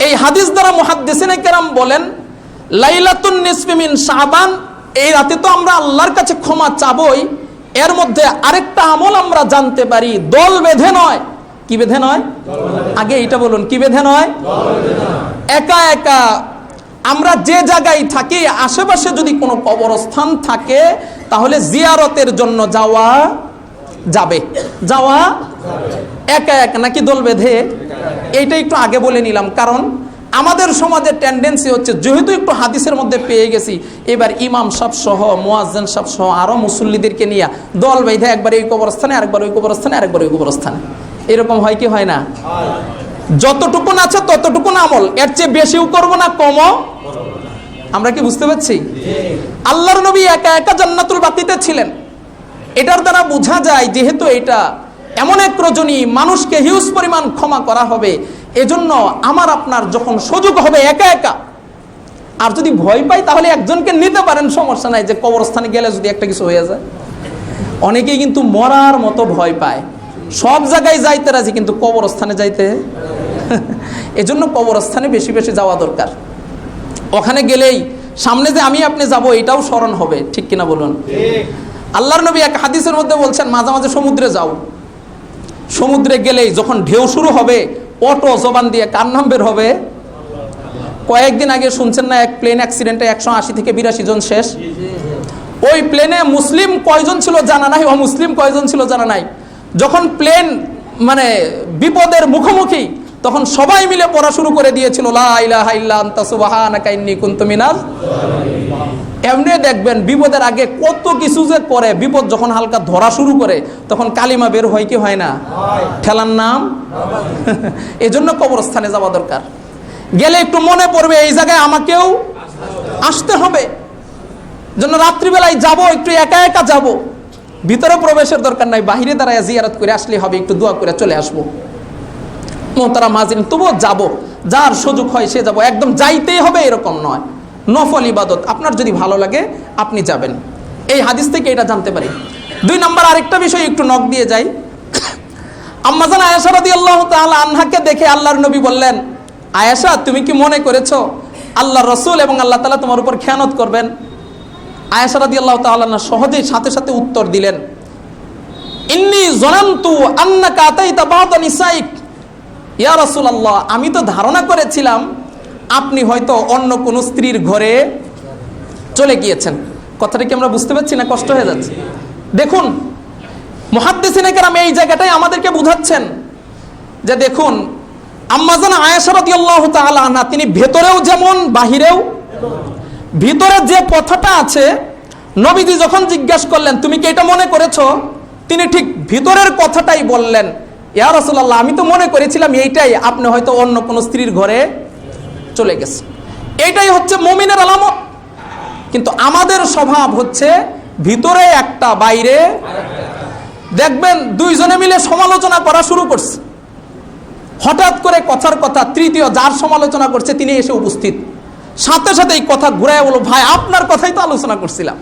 এই হাদিস দ্বারা মুহাদ্দিসিনে কেরাম বলেন, লাইলাতুন নিসফি মিন শাবান, এই রাতে তো আমরা আল্লাহর কাছে ক্ষমা চাবই, এর মধ্যে আরেকটা আমল আমরা জানতে পারি, দল বেঁধে নয়। কি বেঁধে নয়? আগে এটা বলুন, কি বেঁধে নয়? একা একা। আমরা যে জায়গায় থাকি আশেপাশে যদি কোনো কবরস্থান থাকে, তাহলে জিয়ারতের জন্য যাওয়া যাবে। যাওয়া একা একা নাকি দল বেঁধে? এইটা একটু আগে বলে নিলাম, কারণ আমাদের সমাজের টেন্ডেন্সি হচ্ছে, যেহেতু একটু হাদিসের মধ্যে পেয়ে গেছি, এবার ইমাম সাহেব সহ, মুয়াজ্জিন সাহেব সহ আরো মুসল্লিদেরকে নিয়ে দল বেঁধে একবার এই কবরস্থানে, আরেকবার ওই কবরস্থানে, আরেকবার ওই কবরস্থানে। এরকম হয় কি হয় না? যতটুকুন আছে ততটুকুন আমল, এর চেয়ে বেশিও করবো না, কমও। আমরা কি বুঝতে পারছি? আল্লাহর নবী একা একা জান্নাতুল বাকিতে ছিলেন। এটার দ্বারা বোঝা যায় যেহেতু এটা এমন এক রজনী, মানুষকে হিউজ পরিমাণ ক্ষমা করা হবে, এজন্য আমার আপনার যখন সুযোগ হবে একা একা, আর যদি ভয় পাই তাহলে একজনকে নিতে পারেন, সমস্যা নাই, যে কবরস্থানে গেলে যদি একটা কিছু হয়ে যায়। অনেকেই কিন্তু মরার মতো ভয় পায়, সব জায়গায় যাইতে রাজি কিন্তু কবরস্থানে যাইতে এজন্য কবরস্থানে বেশি বেশি যাওয়া দরকার। ওখানে গেলেই সামনে যে আমি আপনি যাব এটাও স্মরণ হবে, ঠিক কিনা বলুন? আল্লাহর নবী এক হাদিসের মধ্যে বলছেন, মাঝে মাঝে সমুদ্রে যাও। সমুদ্রে গেলেই যখন ঢেউ শুরু হবে, অটো জবান দিয়ে কার নাম বের হবে? কয়েকদিন আগে শুনছেন না, এক প্লেন অ্যাক্সিডেন্টে 180 থেকে 82 জন শেষ। ওই প্লেনে মুসলিম কয়জন ছিল জানা নাই, অমুসলিম কয়জন ছিল জানা নাই। যখন প্লেন মানে বিপদের মুখোমুখি, তখন সবাই মিলে পড়া শুরু করে দিয়েছিল, লা ইলাহা ইল্লা আনতা সুবহানাকা ইন্নী কুনতু মিনাজ। এমনি দেখবেন বিপদের আগে কত কিছু যে করে, বিপদ যখন হালকা ধরা শুরু করে তখন কালিমা বের হয় কি হয় না? ঠেলার নাম। এজন্য কবরস্থানে যাওয়া দরকার। গেলে একটু মনে পড়বে এই জায়গায় আমাকেও আসতে হবে। জন্য রাত্রিবেলায় যাব, একটু একা একা যাব, ভিতরে প্রবেশের দরকার নাই, বাহিরে দাঁড়ায় জিয়ারত করে আসলে হবে, একটু দোয়া করে চলে আসবো। মোহতারাম হাজিরিন, তবুও যাব, যার সুযোগ হয় সে যাব, একদম যাইতেই হবে এরকম নয়। নফল ইবাদত, আপনার যদি ভালো লাগে আপনি যাবেন। এই হাদিস থেকে এটা জানতে পারি। 2 নাম্বার আরেকটা বিষয় একটু নক দিয়ে যাই। আম্মা জান আয়েশা রাদিয়াল্লাহু তাআলা আনহাকে দেখে আল্লাহর নবী বললেন, আয়েশা তুমি কি মনে করেছো আল্লাহর রাসূল এবং আল্লাহ তাআলা তোমার উপর খেয়ানত করবেন? আয়েশা রাদিয়াল্লাহু তাআলা আনহা সহজেই সাথে সাথে উত্তর দিলেন, ইন্নী যানানতু আন্নাকা আতাইতা বা'দা নিসাইক, ইয়া রাসূলুল্লাহ, আমি তো ধারণা করেছিলাম আপনি হয়তো অন্য কোন স্ত্রীর ঘরে চলে গিয়েছেন। কথাটা কি আমরা বুঝতে পারছি না কষ্ট হয়ে যাচ্ছে? দেখুন মুহাদ্দিসিনে কেরাম এই জায়গাটাই আমাদেরকে বুঝাচ্ছেন যে দেখুন আম্মাজান আয়েশা রাদিয়াল্লাহু তাআলা আনহা তিনি ভেতরেও যেমন বাহিরেও, ভিতরে যে কথাটা আছে নবীজি যখন জিজ্ঞাসা করলেন তুমি কি এটা মনে করেছো, তিনি ঠিক ভিতরের কথাটাই বললেন, ইয়া রাসূলুল্লাহ, আমি তো মনে করেছিলাম এইটাই, আপনি হয়তো অন্য কোন স্ত্রীর ঘরে চলে গেছে। এইটাই হচ্ছে মুমিনের আলামত। কিন্তু আমাদের স্বভাব হচ্ছে ভিতরে একটা বাইরে, দেখবেন দুইজনে মিলে সমালোচনা করা শুরু করছে, হঠাৎ করে কথার কথা তৃতীয় যার সমালোচনা করছে তিনি এসে উপস্থিত, সাথে সাথে এই কথা ঘুরায় বলো, ভাই আপনার কথাই তো আলোচনা করছিলাম।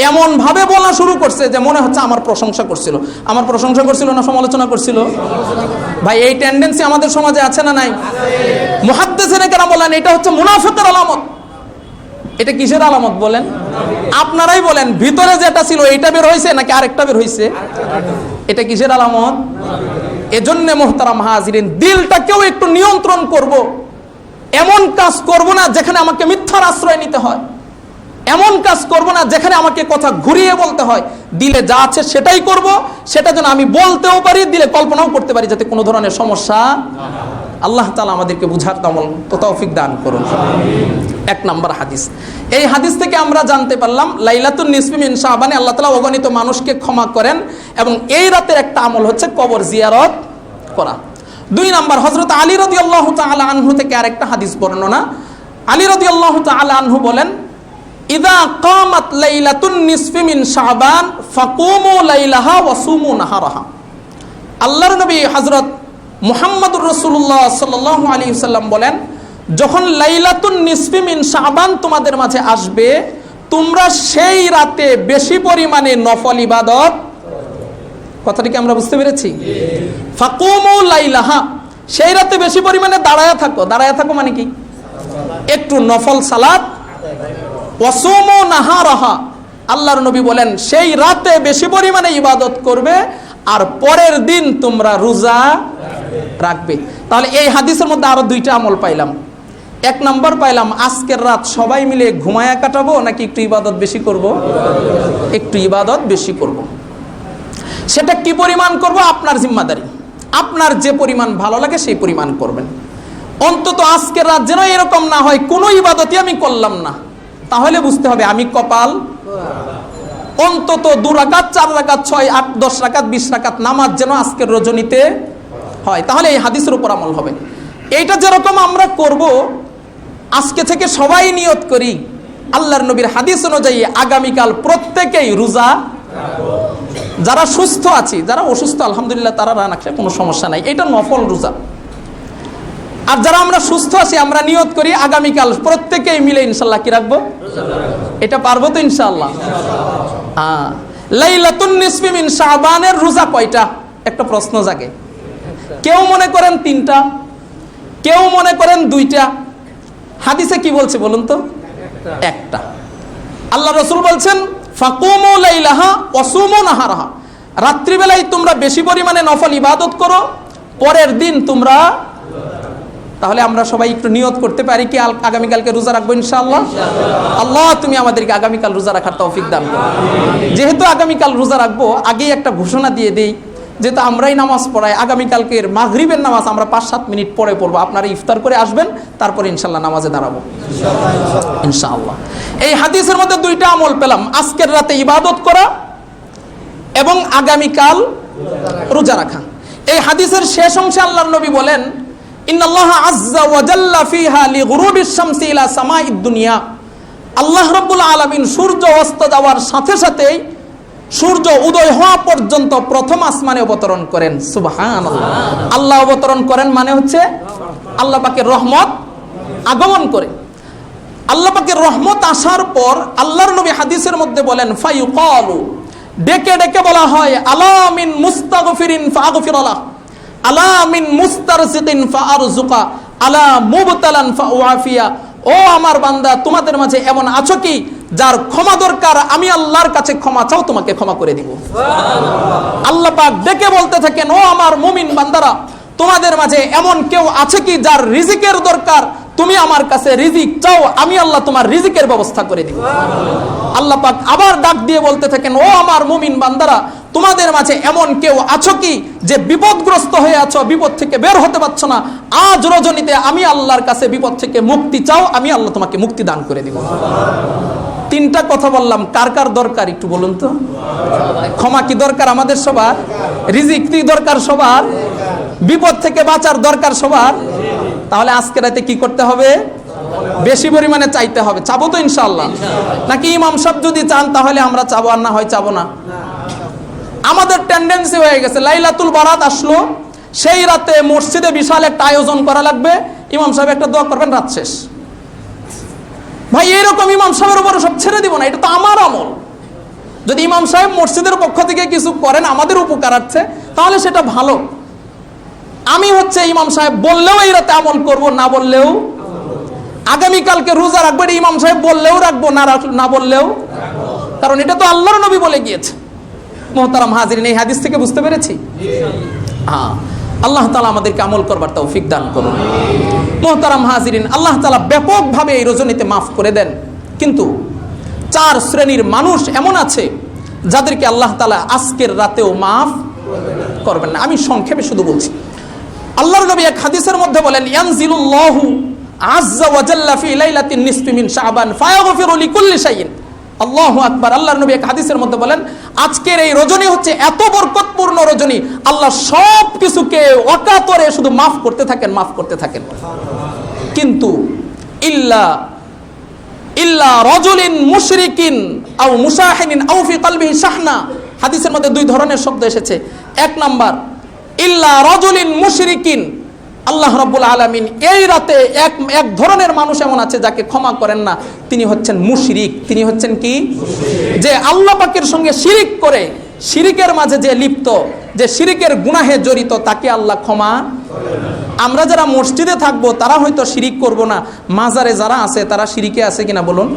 এমন ভাবে বলা শুরু করছে যে মনে হচ্ছে আমার প্রশংসা করছিল। আমার প্রশংসা করছিল না সমালোচনা করছিল? ভাই এই টেন্ডেন্সি আমাদের সমাজে আছে না নাই? মুহাদ্দিসিনে কেরাম বলেন এটা হচ্ছে মুনাফিকের আলামত। এটা কিসের আলামত বলেন? আপনারাই বলেন, ভিতরে যেটা ছিল এটা বের হয়েছে নাকি আরেকটা বের হয়েছে? এটা কিসের আলামত? এজন্য মুহতারাম হাজিরিন, দিলটাকেও একটু নিয়ন্ত্রণ করব। এমন কাজ করব না যেখানে আমাকে মিথ্যার আশ্রয় নিতে হয়, এমন কাজ করব না যেখানে আমাকে কথা ঘুরিয়ে বলতে হয়। দিলে যা আছে সেটাই করব, সেটা যেন আমি বলতেও পারি, দিলে কল্পনাও করতে পারি, যাতে কোনো ধরনের সমস্যা। আল্লাহ তাআলা আমাদেরকে বুঝার তৌফিক দান করুন। এক নম্বর হাদিস, এই হাদিস থেকে আমরা জানতে পারলাম লাইলাতুন নিসফি মিন শাবানে আল্লাহ তাআলা অগণিত মানুষকে ক্ষমা করেন এবং এই রাতের একটা আমল হচ্ছে কবর জিয়ারত করা। দুই নম্বর, হযরত আলী রাদিয়াল্লাহু তাআলা আনহু থেকে আরেকটা হাদিস বর্ণনা। আলী রাদিয়াল্লাহু তাআলা আনহু বলেন, ইযা কামাত লাইলাতুন নিসফি মিন শাবান ফাকুমু লাইলাহা ওয়া সুমু নাহারাহা। আল্লাহর নবী হযরত মুহাম্মদুর রাসূলুল্লাহ সাল্লাল্লাহু আলাইহি ওয়াসাল্লাম বলেন, যখন লাইলাতুন নিসফি মিন শাবান তোমাদের মাঝে আসবে, তোমরা সেই রাতে বেশি পরিমাণে নফল ইবাদত। কথাটা কি আমরা বুঝতে পেরেছি? ফাকুমু লাইলাহা, সেই রাতে বেশি পরিমাণে দাঁড়ায়া থাকো। দাঁড়ায়া থাকো মানে কি? একটু নফল সালাত। ওয়াসুমু নাহারাহা, আল্লাহর নবী বলেন সেই রাতে বেশি পরিমাণে ইবাদত করবে আর পরের দিন তোমরা রোজা রাখবে। তাহলে এই হাদিসের মধ্যে আরো দুইটা আমল পাইলাম। এক নম্বর পাইলাম আজকের রাত সবাই মিলে ঘুমায়া কাটাবো নাকি একটু ইবাদত বেশি করব? একটু ইবাদত বেশি করব। সেটা কি পরিমাণ করব আপনার জিম্মাদারি, আপনার যে পরিমাণ ভালো লাগে সেই পরিমাণ করবেন। অন্তত আজকের রাত যেন এরকম না হয় কোনো ইবাদতই আমি করলাম না, তাহলে বুঝতে হবে আমি কপাল। অন্তত 2 রাকাত 4 রাকাত 6 8 10 রাকাত 20 রাকাত নামাজ যেন আজকের রজনীতে হয়, তাহলে এই হাদিসের উপর আমল হবে। এইটা যেরকম আমরা করব, আজকে থেকে সবাই নিয়ত করি আল্লাহর নবীর হাদিস অনুযায়ী আগামীকাল প্রত্যেকেই রোজা। যারা সুস্থ আছি, যারা অসুস্থ আলহামদুলিল্লাহ তারা না রাখলে কোনো সমস্যা নাই, এটা নফল রোজা। আর যারা আমরা সুস্থ আছি আমরা নিয়ত করি আগামীকাল প্রত্যেকেই মিলে ইনশাআল্লাহ কি রাখবো? এটা পারবো তো ইনশাআল্লাহ? লাইলাতুন নিসফি মিন শাবানের রোজা কয়টা? একটা প্রশ্ন জাগে। কেউ মনে করেন 3টা, কেউ মনে করেন 2টা। হাদিসে কি বলছে বলুন তো? একটা। আল্লাহ রাসূল বলছেন ফাকুমু লাইলাহা ওয়া সুমু নাহারাহা, রাত্রিবেলায় তোমরা বেশি পরিমাণে নফল ইবাদত করো, পরের দিন তোমরা। তাহলে আমরা সবাই একটু নিয়ত করতে পারি কি আগামীকালকে রোজা রাখবো ইনশাআল্লাহ? আল্লাহ তুমি আমাদেরকে আগামীকাল রোজা রাখার তৌফিক দান করো। যেহেতু আগামীকাল রোজা রাখবো, আগেই একটা ঘোষণা দিয়ে দেই, যেহেতু আমরাই নামাজ পড়াই, আগামীকালকের মাগরিবের নামাজ আমরা 5-7 মিনিট পরে পড়বো। আপনারা ইফতার করে আসবেন, তারপরে ইনশাআল্লাহ নামাজে দাঁড়াবো ইনশাআল্লাহ। এই হাদিসের মধ্যে 2টা আমল পেলাম, আজকের রাতে ইবাদত করা এবং আগামীকাল রোজা রাখা। এই হাদিসের শেষ অংশে আল্লাহর নবী বলেন, ইন্নাল্লাহা আযজা ওয়া জাল্লা ফিহা লিগুরুবিশ শামসি ইলা সামাইদ দুনিয়া। আল্লাহ রাব্বুল আলামিন সূর্য অস্ত যাওয়ার সাথে সাথেই সূর্য উদয় হওয়া পর্যন্ত প্রথম আসমানে অবতরণ করেন। সুবহানাল্লাহ। আল্লাহ অবতরণ করেন মানে হচ্ছে আল্লাহ পাকের রহমত আগমন করে। আল্লাহ পাকের রহমত আসার পর আল্লাহর নবী হাদিসের মধ্যে বলেন ফায়ুকালু, ডেকে ডেকে বলা হয়, আলা মিন মুস্তাগফিরিন ফাগফিরালাহ, আলা মিন মুস্তারজিকিন ফাআরযুকা, আলা মুবতালান ফাউআফিয়া। ও আমার বান্দা, তোমাদের মাঝে এমন আছো কি যার ক্ষমা দরকার আমি আল্লাহর কাছে ক্ষমা চাও, তোমাকে ক্ষমা করে দিব। আল্লাহ পাক ডেকে বলতে থাকেন, ও আমার মুমিন বান্দারা, তোমাদের মাঝে এমন কেউ আছে কি যার রিজিকের দরকার? তুমি আমার কাছে রিজিক চাও, আমি আল্লাহ তোমার রিজিকের ব্যবস্থা করে দিব। আল্লাহ পাক আবার ডাক দিয়ে বলতে থাকেন, ও আমার মুমিন বান্দারা, তোমাদের মাঝে এমন কেউ আছো কি যে বিপদগ্রস্ত হয়ে আছো, বিপদ থেকে বের হতে পারছো না? আজ রজনীতে আমি আল্লাহর কাছে বিপদ থেকে মুক্তি চাও, আমি আল্লাহ তোমাকে মুক্তি দান করে দিব। তিনটা কথা বললাম, কার কার দরকার একটু বলুন তো? ক্ষমা কি দরকার আমাদের সবার? রিজিক কি দরকার সবার? বিপদ থেকে বাঁচার দরকার সবার? তাহলে আজকে রাতে কি করতে হবে? বেশি পরিমাণে চাইতে হবে। চাবো তো ইনশাআল্লাহ? নাকি ইমাম সাহেব যদি চান তাহলে আমরা চাবো, আর না হয় চাবো না? আমাদের টেন্ডেন্সি হয়ে গেছে, লাইলাতুল বারাত আসলো, সেই রাতে মসজিদে বিশাল একটা আয়োজন করা লাগবে, ইমাম সাহেব একটা দোয়া করবেন, রাত শেষ। ভাই এরকম ইমাম সাহেবের উপরে সব ছেড়ে দিব না, এটা তো আমার আমল। যদি ইমাম সাহেব মসজিদের পক্ষ থেকে কিছু করেন আমাদের উপকারার্থে, তাহলে সেটা ভালো। আমি ইমাম সাহেব বললেও এই রাতে আমল করব, না বললেও আগামীকালকে রোজা রাখবো, ইমাম সাহেব বললেও রাখবো, না বললেও, কারণ এটা তো আল্লাহর নবী বলে গিয়েছে। মুহতারাম হাজিরিন, এই হাদিস থেকে বুঝতে পেরেছি? হ্যাঁ, আল্লাহ তাআলা আমাদেরকে আমল করবার তৌফিক দান করুন। মুহতারাম হাজিরিন, আল্লাহ তাআলা ব্যাপকভাবে এই রজনীতে মাফ করে দেন, কিন্তু 4 শ্রেণীর মানুষ এমন আছে যাদেরকে আল্লাহ তাআলা আজকের রাতেও মাফ করবেন না। আমি সংক্ষেপে শুধু বলছি। আল্লাহর নবী এক হাদিসের মধ্যে বলেন, ইয়ানজিলুল্লাহু আযজা ওয়া জাল্লা ফি লাইলাতিন নিসফি মিন শাবান ফায়াগফিরু লিকুল্লি শাইইন। আল্লাহু আকবার। আল্লাহর নবী এক হাদিসের মধ্যে বলেন, আজকের এই রজনী হচ্ছে এত বরকতপূর্ণ রজনী, আল্লাহ সব কিছুকে অকাতরে শুধু মাফ করতে থাকেন, মাফ করতে থাকেন। কিন্তু ইল্লা রাজুলিন মুশরিকিন আও মুশাহিনিন আও ফি কলবিহি শাহনা, হাদিসের মধ্যে 2 ধরনের শব্দ এসেছে। 1 নাম্বার, ইল্লা রাজুলিন মুশরিকিন, আল্লাহ রাব্বুল আলামিন এই রাতে এক ধরনের মানুষ এমন আছে যাকে ক্ষমা করেন না, তিনি হচ্ছেন মুশরিক। তিনি হচ্ছেন কি? যে আল্লাহ পাকের সঙ্গে শিরিক করে, শিরিকের মাঝে যে লিপ্ত, যে শিরিকের গুনাহে জড়িত, তাকে আল্লাহ ক্ষমা। আমরা যারা মসজিদে থাকবো তারা হয়তো শিরিক করব না, মাজারে যারা আছে তারা শিরিকে আছে কিনা বলুন?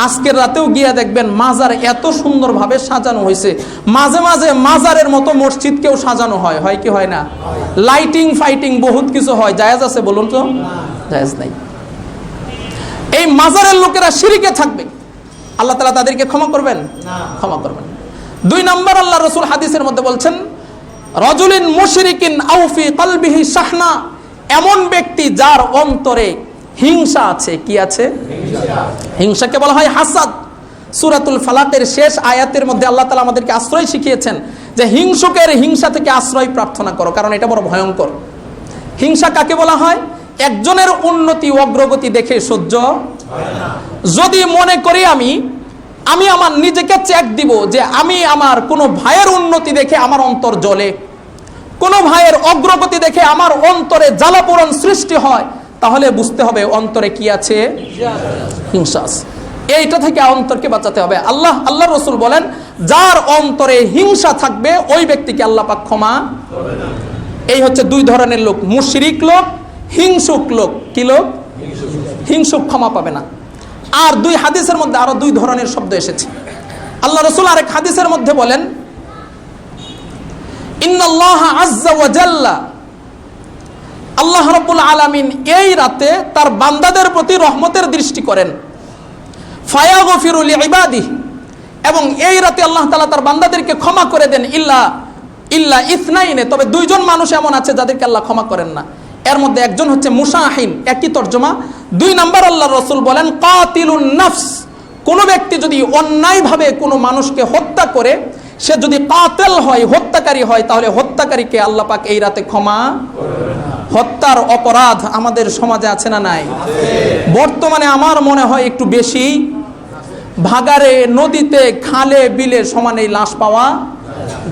আজকের রাতেও গিয়া দেখবেন মাজার এত সুন্দরভাবে সাজানো হয়েছে, মাঝে মাঝে মাজারের মতো মসজিদকেও সাজানো হয়, হয় কি হয় না? লাইটিং ফাইটিং বহুত কিছু হয়, জায়েজ আছে বলুন তো? জায়েজ নাই। এই মাজারের লোকেরা শিরিকে থাকবে, আল্লাহ তাআলা তাদেরকে ক্ষমা করবেন না? ক্ষমা করবেন। 2 নম্বর, আল্লাহ রাসূল হাদিসের মধ্যে বলছেন, রাজুলিন মুশরিকিন আও ফি কলবিহি শাহনা, এমন ব্যক্তি যার অন্তরে হিংসা আছে। কি আছে? হিংসাকে বলা হয় হাসাদ। সূরাতুল ফালাকের শেষ আয়াতের মধ্যে আল্লাহ তাআলা আমাদেরকে আশ্রয় শিখিয়েছেন যে হিংসুকের হিংসা থেকে আশ্রয় প্রার্থনা করো, কারণ এটা বড় ভয়ঙ্কর। হিংসা কাকে বলা হয়? একজনের উন্নতি অগ্রগতি দেখে সহ্য হয় না। যদি মনে করি আমি আমার নিজেকে চেক দিব যে আমি আমার কোনো ভাইয়ের উন্নতি দেখে আমার অন্তর জ্বলে, কোনো ভাইয়ের অগ্রগতি দেখে আমার অন্তরে জ্বালাপোড়ন সৃষ্টি হয়, তাহলে বুঝতে হবে অন্তরে কি আছে? হিংসা আছে। এইটা থেকে অন্তরকে বাঁচাতে হবে। আল্লাহ রাসূল বলেন, যার অন্তরে হিংসা থাকবে ওই ব্যক্তিকে আল্লাহ পাক ক্ষমা করবে না। এই হচ্ছে 2 ধরনের লোক, মুশরিক লোক, হিংসুক লোক। কি লোক? হিংসুক ক্ষমা পাবে না। আর 2 হাদিসের মধ্যে আরো 2 ধরনের শব্দ এসেছে। আল্লাহ রাসূল আরেক হাদিসের মধ্যে বলেন, ইন্নাল্লাহা আযজা ওয়া জাল্লা, আল্লাহ রাব্বুল আলামিন এই রাতে তার বান্দাদের প্রতি রহমতের দৃষ্টি করেন, ফায়াগফিরু লিইবাদিহি, এবং এই রাতে আল্লাহ তাআলা তার বান্দাদেরকে ক্ষমা করে দেন, ইল্লা ইসনাইনে, তবে 2 জন মানুষ এমন আছে যাদেরকে আল্লাহ ক্ষমা করেন না। এর মধ্যে একজন হচ্ছে মুশাহিন, একই তর্জমা। 2 নম্বর, আল্লাহর রাসূল বলেন, কাতিলুন নাফস, কোন ব্যক্তি যদি অন্যায়ভাবে কোনো মানুষকে হত্যা করে, সে যদি কাতিল হয়, হত্যাকারী হয়, তাহলে হত্যাকারীকে আল্লাহ পাক এই রাতে ক্ষমা করবেন না। হত্যার অপরাধ আমাদের সমাজে আছে না নাই? বর্তমানে আমার মনে হয় একটু বেশি। ভাগারে, নদীতে, খালে, বিলে সমানে লাশ পাওয়া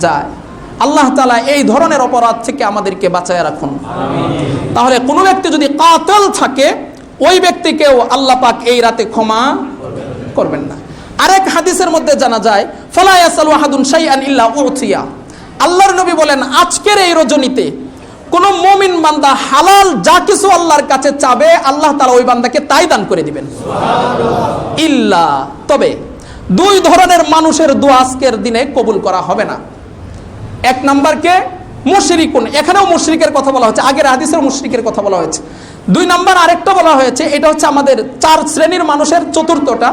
যায়। আল্লাহ তাআলা এই ধরনের অপরাধ থেকে আমাদেরকে বাঁচায় রাখুন। তাহলে কোনো ব্যক্তি যদি কাতিল থাকে, ওই ব্যক্তিকেও আল্লাহ পাক এই রাতে ক্ষমা করবেন না। আরেক হাদিসের মধ্যে জানা যায়, ফালা ইয়াসালু আহাদুন শাইআন ইল্লা উতিয়া, আল্লাহর নবী বলেন, আজকের এই রজনীতে কোন মুমিন বান্দা হালাল যা কিছু আল্লাহর কাছে চাবে, আল্লাহ তাআলা ওই বান্দাকে তাই দান করে দিবেন। ইল্লা, তবে দুই ধরনের মানুষের দোয়া আজকের দিনে কবুল করা হবে না। এক নাম্বারকে মুশরিকুন, এখানেও মুশরিকের কথা বলা হচ্ছে, আগের হাদিসের মুশরিকের কথা বলা হয়েছে। দুই নাম্বার আরেকটা বলা হয়েছে, এটা হচ্ছে আমাদের 4 শ্রেণীর মানুষের চতুর্থটা।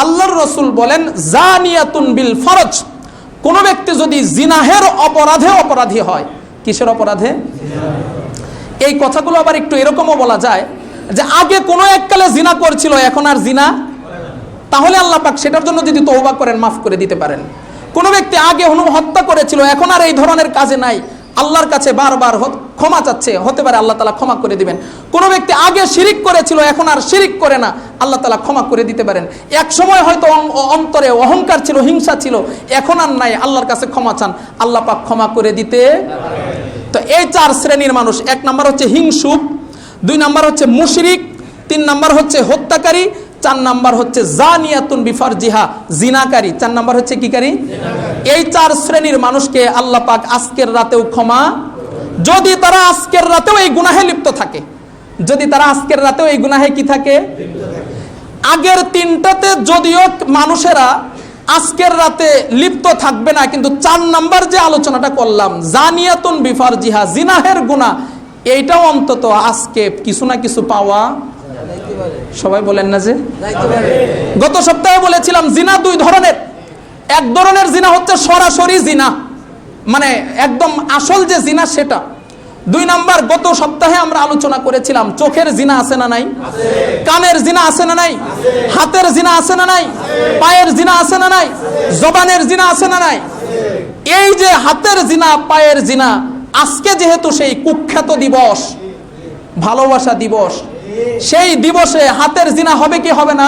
আল্লাহর রাসূল বলেন জানিয়াতুন বিল ফরজ, কোন ব্যক্তি যদি জিনাহের অপরাধে অপরাধী হয়। কিসের অপরাধে? এই কথাগুলো আবার একটু এরকমও বলা যায় যে আগে কোনো এককালে জিনা করছিল, এখন আর জিনা, তাহলে আল্লাহ পাক সেটার জন্য যদি তওবা করেন মাফ করে দিতে পারেন। কোন ব্যক্তি আগে হত্যা করেছিল, এখন আর এই ধরনের কাজে নাই, আল্লাহর কাছে বারবার ক্ষমা চাচ্ছে, হতে পারে আল্লাহ তাআলা ক্ষমা করে দিবেন। কোন ব্যক্তি আগে শিরিক করেছিল, এখন আর শিরিক করে না, আল্লাহ তাআলা ক্ষমা করে দিতে পারেন। এক সময় হয়তো অন্তরে অহংকার ছিল, হিংসা ছিল, এখন আর নাই, আল্লাহর কাছে ক্ষমা চান, আল্লাহ পাক ক্ষমা করে দিতে। তো এই 4 শ্রেণীর মানুষ, 1 নাম্বার হচ্ছে হিংসুক, 2 নাম্বার হচ্ছে মুশরিক, 3 নাম্বার হচ্ছে হত্যাকারী, 4 নাম্বার হচ্ছে জানিয়াতুন বিফারজিহা, জিনাকারী। 4 নাম্বার হচ্ছে কি কারী? এই 4 শ্রেণীর মানুষকে আল্লাহ পাক আজকের রাতেও ক্ষমা, যদি তারা আজকের রাতেও এই গুনাহে লিপ্ত থাকে, যদি তারা আজকের রাতেও এই গুনাহে কি থাকে। আগের 3টাতে যদিও মানুষেরা আজকের রাতে লিপ্ত থাকবে না, কিন্তু 4 নাম্বার যে আলোচনাটা করলাম জানিয়াতুন বিফারজিহা, জিনাহের গুনাহ, এইটাও অন্তত আজকে কিছু না কিছু পাওয়া। সবাই বলেন না যে গত সপ্তাহে বলেছিলাম জিনা 2 ধরনের। এক ধরনের জিনা হচ্ছে সরাসরি জিনা, মানে একদম আসল যে জিনা সেটা। 2 নাম্বার, গত সপ্তাহে আমরা আলোচনা করেছিলাম চোখের জিনা আছে না নাই, কানের জিনা আছে না নাই, হাতের জিনা আছে না নাই, পায়ের জিনা আছে না নাই, জবানের জিনা আছে না নাই। এই যে হাতের জিনা, পায়ের জিনা, আজকে যেহেতু সেই কুখ্যাত দিবস, ভালোবাসা দিবস, সেই দিবসে হাতের জিনা হবে কি হবে না,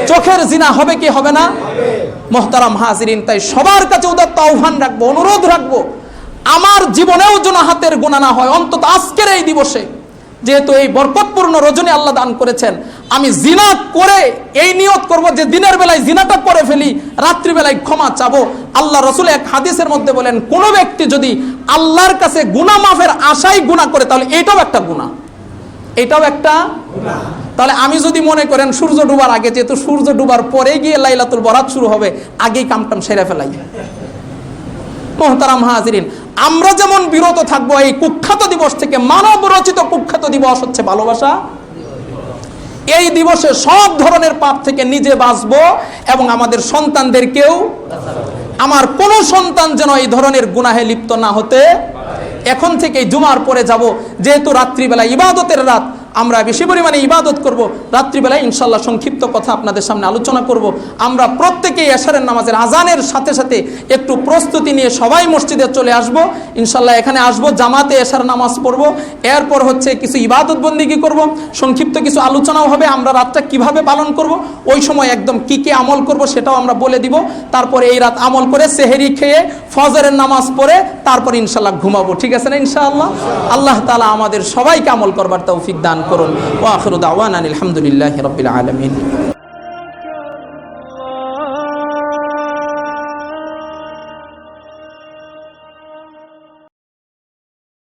চোখের জিনা হবে কি হবে না। মুহতারাম হাজিরিন, তাই সবার কাছে উদাত্ত আহ্বান রাখবো, অনুরোধ রাখবো, আমার জীবনেও যেন হাতের গুনাহ না হয়, অন্তত আজকের এই দিবসে, যেহেতু এই বরকতপূর্ণ রজনী আল্লাহ দান করেছেন, আমি জিনা করে এই নিয়ত করব যে দিনের বেলায় জিনাটা করে ফেলি, রাত্রি বেলায় ক্ষমা চাবো। আল্লাহ রাসূল এক হাদিসের মধ্যে বলেন, কোন ব্যক্তি যদি আল্লাহর কাছে গুনাহ মাফের আশায় গুনাহ করে, তাহলে এটাও একটা গুনাহ, এটাও একটা গুনাহ। তাহলে আমি যদি মনে করেন সূর্য ডুবার আগে, যেহেতু সূর্য ডুবার পরে গিয়ে লাইলাতুল বরাত শুরু হবে, আগেই কামটাম সেরে ফেলাই। মুহতারাম হাজিরিন, আমরা যেমন বিরত থাকবো এই কুখ্যাত দিবস থেকে, মানব রচিত কুখ্যাত দিবস হচ্ছে ভালোবাসা। এই দিবসে সব ধরনের পাপ থেকে নিজে বাঁচবো এবং আমাদের সন্তানদেরকেও, আমার কোন সন্তান যেন এই ধরনের গুনাহে লিপ্ত না হতে। এখন থেকে জুমার পরে যাব, যেহেতু রাত্রিবেলা ইবাদতের রাত, আমরা বেশি পরিমাণে ইবাদত করব। রাত্রিবেলায় ইনশাল্লাহ সংক্ষিপ্ত কথা আপনাদের সামনে আলোচনা করব। আমরা প্রত্যেকেই এশারের নামাজের আজানের সাথে সাথে একটু প্রস্তুতি নিয়ে সবাই মসজিদে চলে আসব। ইনশাল্লাহ এখানে আসব, জামাতে এশার নামাজ পড়ব, এরপর হচ্ছে কিছু ইবাদত বন্দিগি করব, সংক্ষিপ্ত কিছু আলোচনাও হবে, আমরা রাতটা কিভাবে পালন করব, ওই সময় একদম কি কি আমল করব সেটাও আমরা বলে দিব। তারপরে এই রাত আমল করে সেহরি খেয়ে ফজরের নামাজ পড়ে তারপর ইনশাল্লাহ ঘুমাবো। ঠিক আছে না ইনশাআল্লাহ? আল্লাহ তাআলা আমাদের সবাইকে আমল করবার তৌফিক দান করুন। ওয়া আখিরু দাওয়ানা আলহামদুলিল্লাহি রাব্বিল আলামিন।